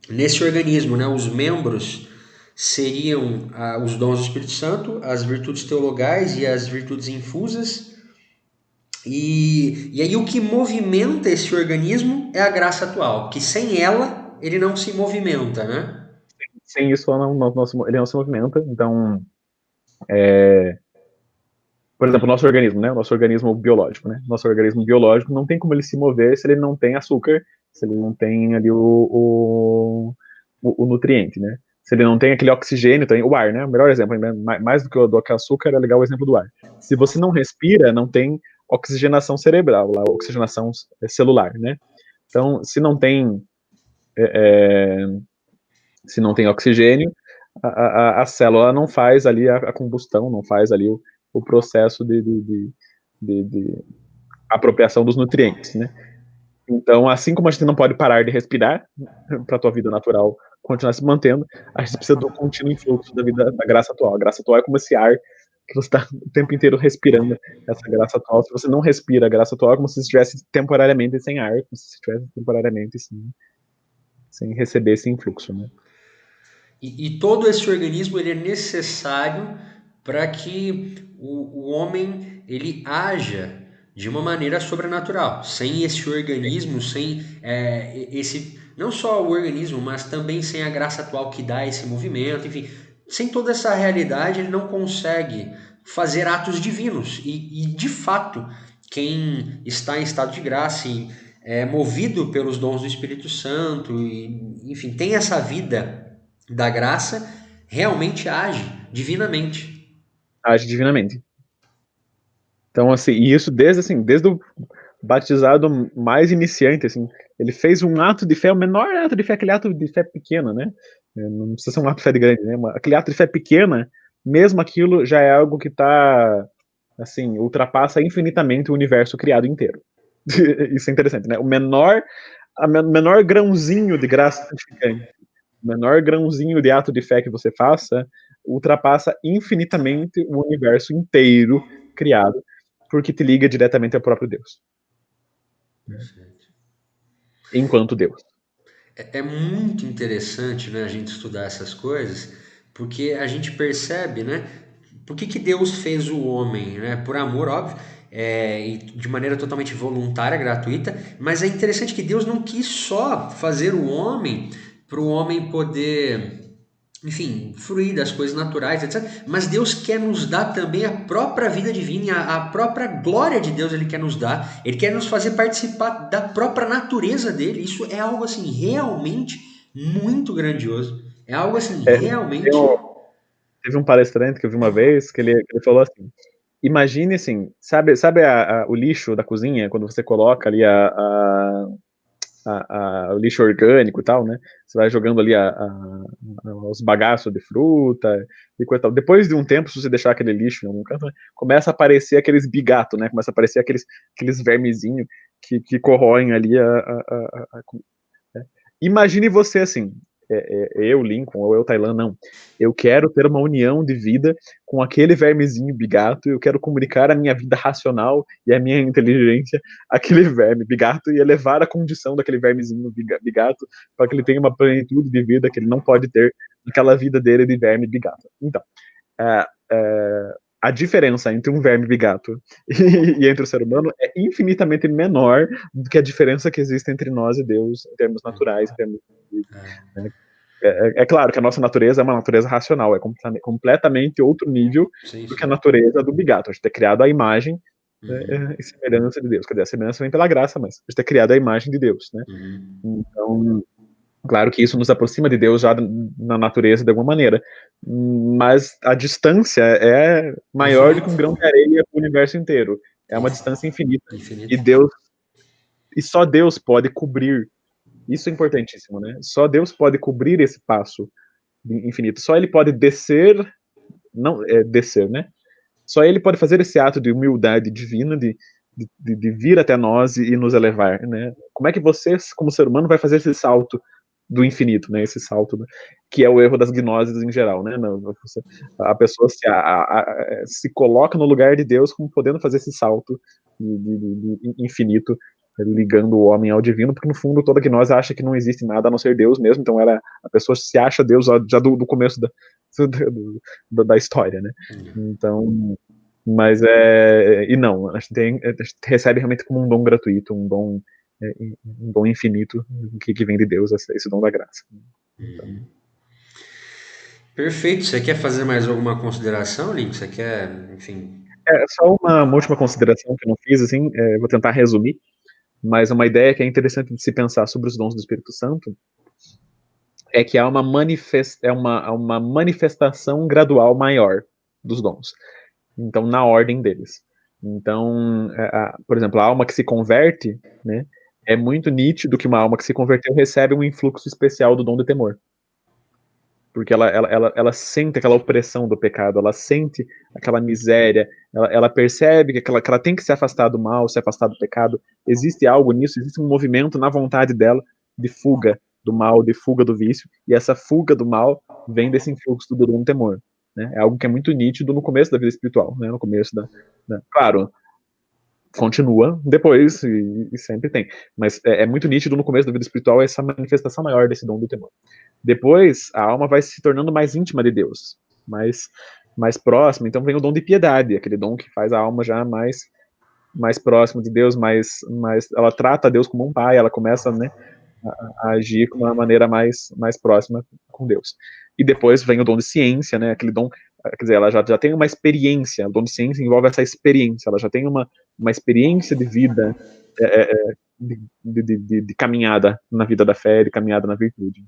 nesse organismo, né, os membros seriam os dons do Espírito Santo, as virtudes teologais e as virtudes infusas. E aí o que movimenta esse organismo é a graça atual, que sem ela ele não se movimenta, né? sem isso, ele não se movimenta. Então, por exemplo, o nosso organismo, né? O nosso organismo biológico, né? Nosso organismo biológico não tem como ele se mover se ele não tem açúcar, se ele não tem ali o nutriente, né? Se ele não tem aquele oxigênio, tem o ar, né? O melhor exemplo, né? Mais do que o açúcar, é legal o exemplo do ar. Se você não respira, não tem oxigenação cerebral, lá, oxigenação celular, né? Então, é, se não tem oxigênio, a célula não faz ali a combustão, não faz ali o processo de apropriação dos nutrientes, né? Então, assim como a gente não pode parar de respirar para a tua vida natural continuar se mantendo, a gente precisa do contínuo influxo da vida, da graça atual. A graça atual é como esse ar que você está o tempo inteiro respirando essa graça atual. Se você não respira a graça atual, é como se estivesse temporariamente sem ar, como se estivesse temporariamente sem receber esse influxo, né? E todo esse organismo ele é necessário para que o homem ele haja de uma maneira sobrenatural. Sem esse organismo, sem esse não só o organismo, mas também sem a graça atual que dá esse movimento, enfim, sem toda essa realidade ele não consegue fazer atos divinos. E de fato, quem está em estado de graça e é movido pelos dons do Espírito Santo, e, enfim, tem essa vida da graça, realmente age divinamente. Age divinamente. Então, assim, e isso desde batizado mais iniciante, assim, ele fez um ato de fé, o menor ato de fé, aquele ato de fé pequeno, né? Não precisa ser um ato de fé grande, né? Aquele ato de fé pequena, mesmo aquilo já é algo que tá, assim, ultrapassa infinitamente o universo criado inteiro. Isso é interessante, né? Menor grãozinho de graça santificante, o menor grãozinho de ato de fé que você faça, ultrapassa infinitamente o universo inteiro criado, porque te liga diretamente ao próprio Deus, né? Certo. Enquanto Deus. É muito interessante, né, a gente estudar essas coisas, porque a gente percebe, né, por que Deus fez o homem, né, por amor, óbvio, e de maneira totalmente voluntária, gratuita, mas é interessante que Deus não quis só fazer o homem para o homem poder, enfim, fruir das coisas naturais, etc. Mas Deus quer nos dar também a própria vida divina, a própria glória de Deus Ele quer nos dar. Ele quer nos fazer participar da própria natureza dele. Isso é algo assim realmente muito grandioso. É algo assim É, realmente. teve um palestrante que eu vi uma vez que ele falou assim: imagine assim, sabe o lixo da cozinha, quando você coloca ali o lixo orgânico e tal, né? Você vai jogando ali os bagaços de fruta e coisa e tal. Depois de um tempo, se você deixar aquele lixo em algum canto, né, começa a aparecer aqueles bigatos, né? Começa a aparecer aqueles vermezinhos que corroem ali né? Imagine você assim, eu, Lincoln, ou eu, Tailan, não. Eu quero ter uma união de vida com aquele vermezinho bigato, eu quero comunicar a minha vida racional e a minha inteligência àquele verme bigato e elevar a condição daquele vermezinho bigato para que ele tenha uma plenitude de vida que ele não pode ter naquela vida dele de verme bigato. Então, é, é, a diferença entre um verme bigato e entre o ser humano é infinitamente menor do que a diferença que existe entre nós e Deus em termos naturais, em termos né? É claro que a nossa natureza é uma natureza racional, é completamente outro nível Sim, do que a sim. natureza do bigato. A gente é criado à imagem, né, Uhum, e semelhança de Deus. Quer dizer, a semelhança vem pela graça, mas a gente é criado à imagem de Deus, né? uhum. Então, claro que isso nos aproxima de Deus já na natureza de alguma maneira, mas a distância é maior do que Infinito. um grão de areia para o universo inteiro. É uma Inf- distância infinita e Infinito. Deus e só Deus pode cobrir. Isso é importantíssimo, né? Só Deus pode cobrir esse passo infinito. Só Ele pode descer, não descer, né? Só Ele pode fazer esse ato de humildade divina, de vir até nós e nos elevar, né? Como é que você, como ser humano, vai fazer esse salto do infinito, né? Esse salto, né? Que é o erro das gnoses em geral, né? A pessoa se coloca no lugar de Deus como podendo fazer esse salto de infinito, ligando o homem ao divino, porque no fundo toda gnose acha que não existe nada a não ser Deus mesmo, então a pessoa se acha Deus já do começo da história, né? Então, mas e não, a gente recebe realmente como um dom gratuito, um dom infinito que vem de Deus, esse dom da graça. Então, Perfeito. Você quer fazer mais alguma consideração, Link? Você quer, enfim. só uma última consideração que eu não fiz, assim, vou tentar resumir, mas uma ideia que é interessante de se pensar sobre os dons do Espírito Santo é que há uma manifestação gradual maior dos dons. Então, na ordem deles. Então, por exemplo, a alma que se converte, né, é muito nítido que uma alma que se converteu recebe um influxo especial do dom de temor. Porque ela sente aquela opressão do pecado, ela sente aquela miséria, ela percebe que ela tem que se afastar do mal, se afastar do pecado. Existe algo nisso, existe um movimento na vontade dela de fuga do mal, de fuga do vício, e essa fuga do mal vem desse influxo do dom do temor. Né? É algo que é muito nítido no começo da vida espiritual, né? No começo claro, continua depois e sempre tem, mas é muito nítido no começo da vida espiritual essa manifestação maior desse dom do temor. Depois, a alma vai se tornando mais íntima de Deus, mais próxima. Então vem o dom de piedade, aquele dom que faz a alma já mais próxima de Deus, mais ela trata Deus como um pai, ela começa, né, a agir com uma maneira mais próxima com Deus. E depois vem o dom de ciência, né, aquele dom, quer dizer, ela já tem uma experiência, o dom de ciência envolve essa experiência, ela já tem uma experiência de vida, é, é, de caminhada na vida da fé, de caminhada na virtude.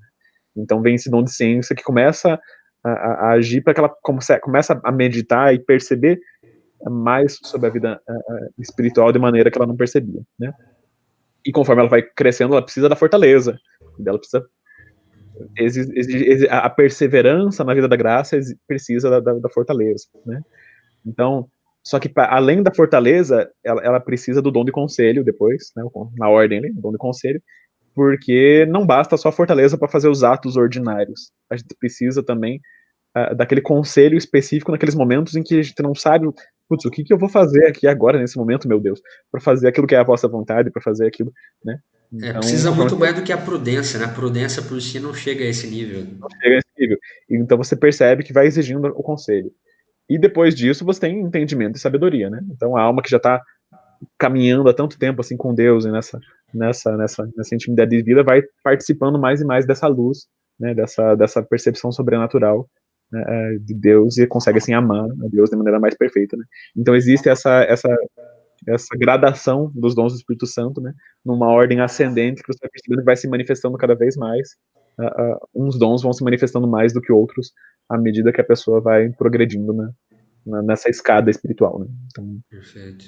Então vem esse dom de ciência que começa a agir para que ela comece a meditar e perceber mais sobre a vida espiritual de maneira que ela não percebia, né? E conforme ela vai crescendo, ela precisa da fortaleza, ela precisa a perseverança na vida da graça precisa da fortaleza, né? Então, só que além da fortaleza, ela precisa do dom de conselho depois, né? Na ordem ali, dom de conselho, porque não basta só a fortaleza para fazer os atos ordinários. A gente precisa também daquele conselho específico naqueles momentos em que a gente não sabe, putz, o que eu vou fazer aqui agora, nesse momento, meu Deus, para fazer aquilo que é a vossa vontade, para fazer aquilo, né? Então, Precisa conforme muito mais do que a prudência, né? A prudência por si não chega a esse nível. chega a esse nível, então você percebe que vai exigindo o conselho. E depois disso você tem entendimento e sabedoria, né? Então a alma que já está caminhando há tanto tempo assim com Deus e nessa intimidade de vida vai participando mais e mais dessa luz, né? Dessa percepção sobrenatural, né, de Deus, e consegue assim amar a Deus de maneira mais perfeita, né? Então existe essa gradação dos dons do Espírito Santo, né? Numa ordem ascendente que você vai percebendo que vai se manifestando cada vez mais. Uns dons vão se manifestando mais do que outros à medida que a pessoa vai progredindo, né? Nessa escada espiritual, né? Então, Perfeito.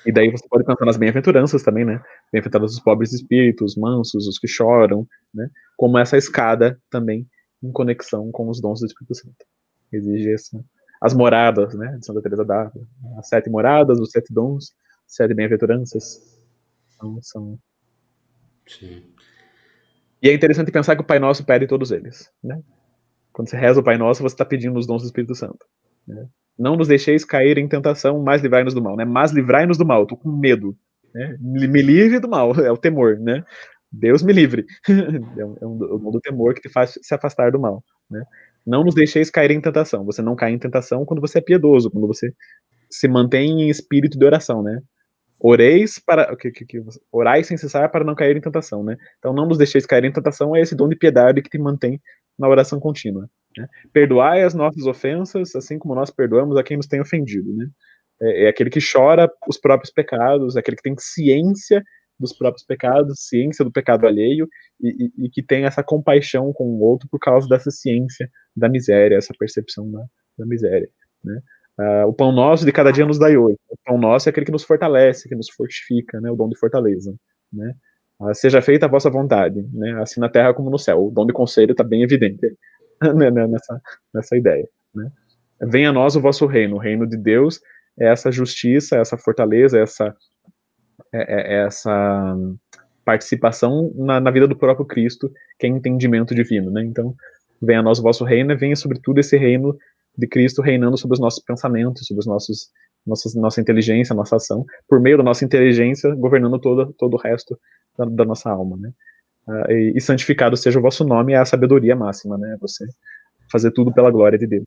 e daí você pode pensar nas bem-aventuranças também, né? Bem-aventurados os pobres de espírito, os mansos, os que choram, né? Como essa escada também em conexão com os dons do Espírito Santo. Exige as moradas, né? De Santa Teresa d'Ávila, as 7 moradas, os 7 dons, 7 bem-aventuranças. Então, Sim. E é interessante pensar que o Pai Nosso pede todos eles, né? Quando você reza o Pai Nosso, você está pedindo os dons do Espírito Santo, né? Não nos deixeis cair em tentação, mas livrai-nos do mal, né? Mas livrai-nos do mal, eu tô com medo, né? Me livre do mal, é o temor, né? Deus me livre. O dom do temor que te faz se afastar do mal, né? Não nos deixeis cair em tentação. Você não cai em tentação quando você é piedoso, quando você se mantém em espírito de oração, né? Orai sem cessar para não cair em tentação, né? Então não nos deixeis cair em tentação é esse dom de piedade que te mantém na oração contínua, né? Perdoai as nossas ofensas, assim como nós perdoamos a quem nos tem ofendido, né? É aquele que chora os próprios pecados, é aquele que tem ciência dos próprios pecados, ciência do pecado alheio e que tem essa compaixão com o outro por causa dessa ciência da miséria, essa percepção da miséria, né? O pão nosso de cada dia nos dai hoje. O pão nosso é aquele que nos fortalece, que nos fortifica, né? O dom de fortaleza, né? Seja feita a vossa vontade, né? Assim na terra como no céu. O dom de conselho está bem evidente né? nessa ideia, né? Venha a nós o vosso reino. O reino de Deus é essa justiça, essa fortaleza, essa participação na vida do próprio Cristo, que é entendimento divino, né? Então, venha a nós o vosso reino, e venha sobretudo esse reino de Cristo reinando sobre os nossos pensamentos, sobre nossa inteligência, nossa ação, por meio da nossa inteligência, governando todo o resto da nossa alma, né? E santificado seja o vosso nome, é a sabedoria máxima, né? Você fazer tudo pela glória de Deus.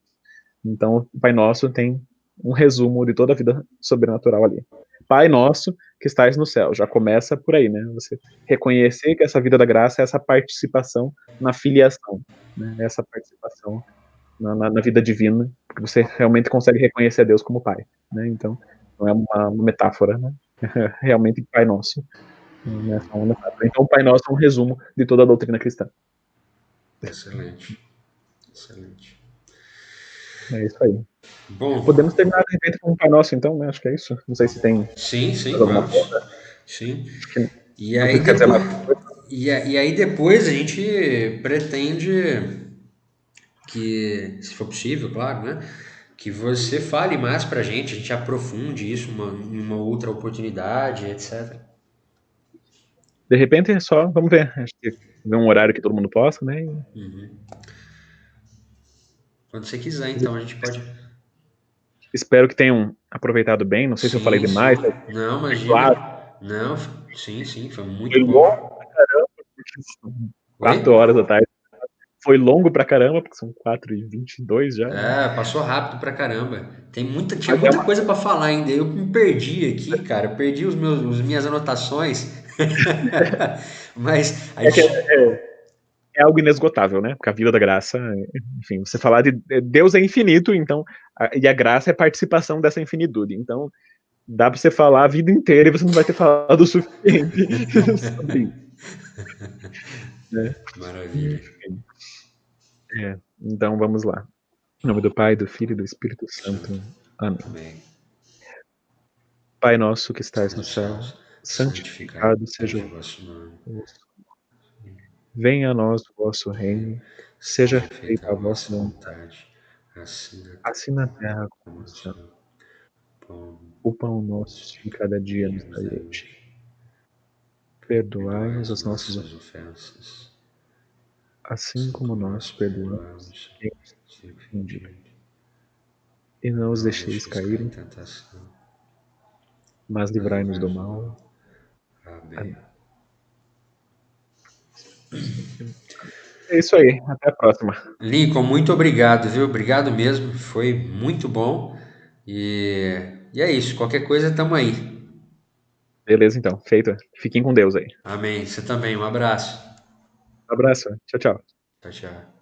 Então, o Pai Nosso tem um resumo de toda a vida sobrenatural ali. Pai Nosso que estais no céu, já começa por aí, né? Você reconhecer que essa vida da graça é essa participação na filiação, né? Essa participação na vida divina, que você realmente consegue reconhecer a Deus como Pai, né? Então, não é uma metáfora, né? Realmente Pai Nosso, né? É uma metáfora. Então, o Pai Nosso é um resumo de toda a doutrina cristã. Excelente. Excelente. É isso aí. Bom, Podemos terminar de repente com o Pai Nosso, então, né? Acho que é isso. Não sei se tem sim, sim, mais alguma vamos. coisa. Sim. Acho que E não aí quer dizer depois, mais alguma coisa. e aí depois a gente pretende que, se for possível, claro, né? Que você fale mais pra gente, a gente aprofunde isso em uma outra oportunidade, etc. De repente é só, vamos ver. Acho que ver um horário que todo mundo possa, né? Quando você quiser, então, a gente pode. Espero que tenham aproveitado bem. Não sei se eu falei Sim, demais, sim. né? Não, Claro, imagina. Não, sim, sim, foi foi muito longo bom. pra caramba, porque são Oi? 4 horas da tarde. Foi longo pra caramba, porque são 4h22 já, né? É, passou rápido pra caramba. Tinha Mas é muita uma. coisa pra falar ainda. Eu me perdi aqui, cara. Eu perdi as minhas anotações. Mas a É, que gente. é algo inesgotável, né? Porque a vida da graça, enfim, você falar de Deus é infinito, então, e a graça é participação dessa infinitude. Então, dá pra você falar a vida inteira e você não vai ter falado o suficiente sobre isso, né? Maravilha. Enfim, então vamos lá. Em nome do Pai, do Filho e do Espírito Santo. Santo. Amém. Amém. Pai nosso que estais no nos céu, céus, santificado santificado seja seja o o vosso nome. vosso. Venha a nós o vosso reino, seja Seja feita feita a a vossa vossa vontade, vontade, assim na assim na terra como como no no céu. céu. Pão O pão nosso nosso de de cada cada dia dia nos nos dai dai hoje. hoje. Perdoai Perdoai-nos as as nossas nossas ofensas, ofensas, assim assim como como nós nós perdoamos perdoamos quem nos os tem ofendido. ofendidos. E não os Não nos deixeis deixeis cair, cair em tentação, mas mas livrai-nos do livrai-nos do mal. mal. Amém. Amém. É isso aí. Até a próxima. Lincoln, muito obrigado, viu? Obrigado mesmo. Foi muito bom. E é isso. Qualquer coisa, tamo aí. Beleza, então. Feito. Fiquem com Deus aí. Amém. Você também. Um abraço. Abraço. Tchau, tchau. Tchau, tchau.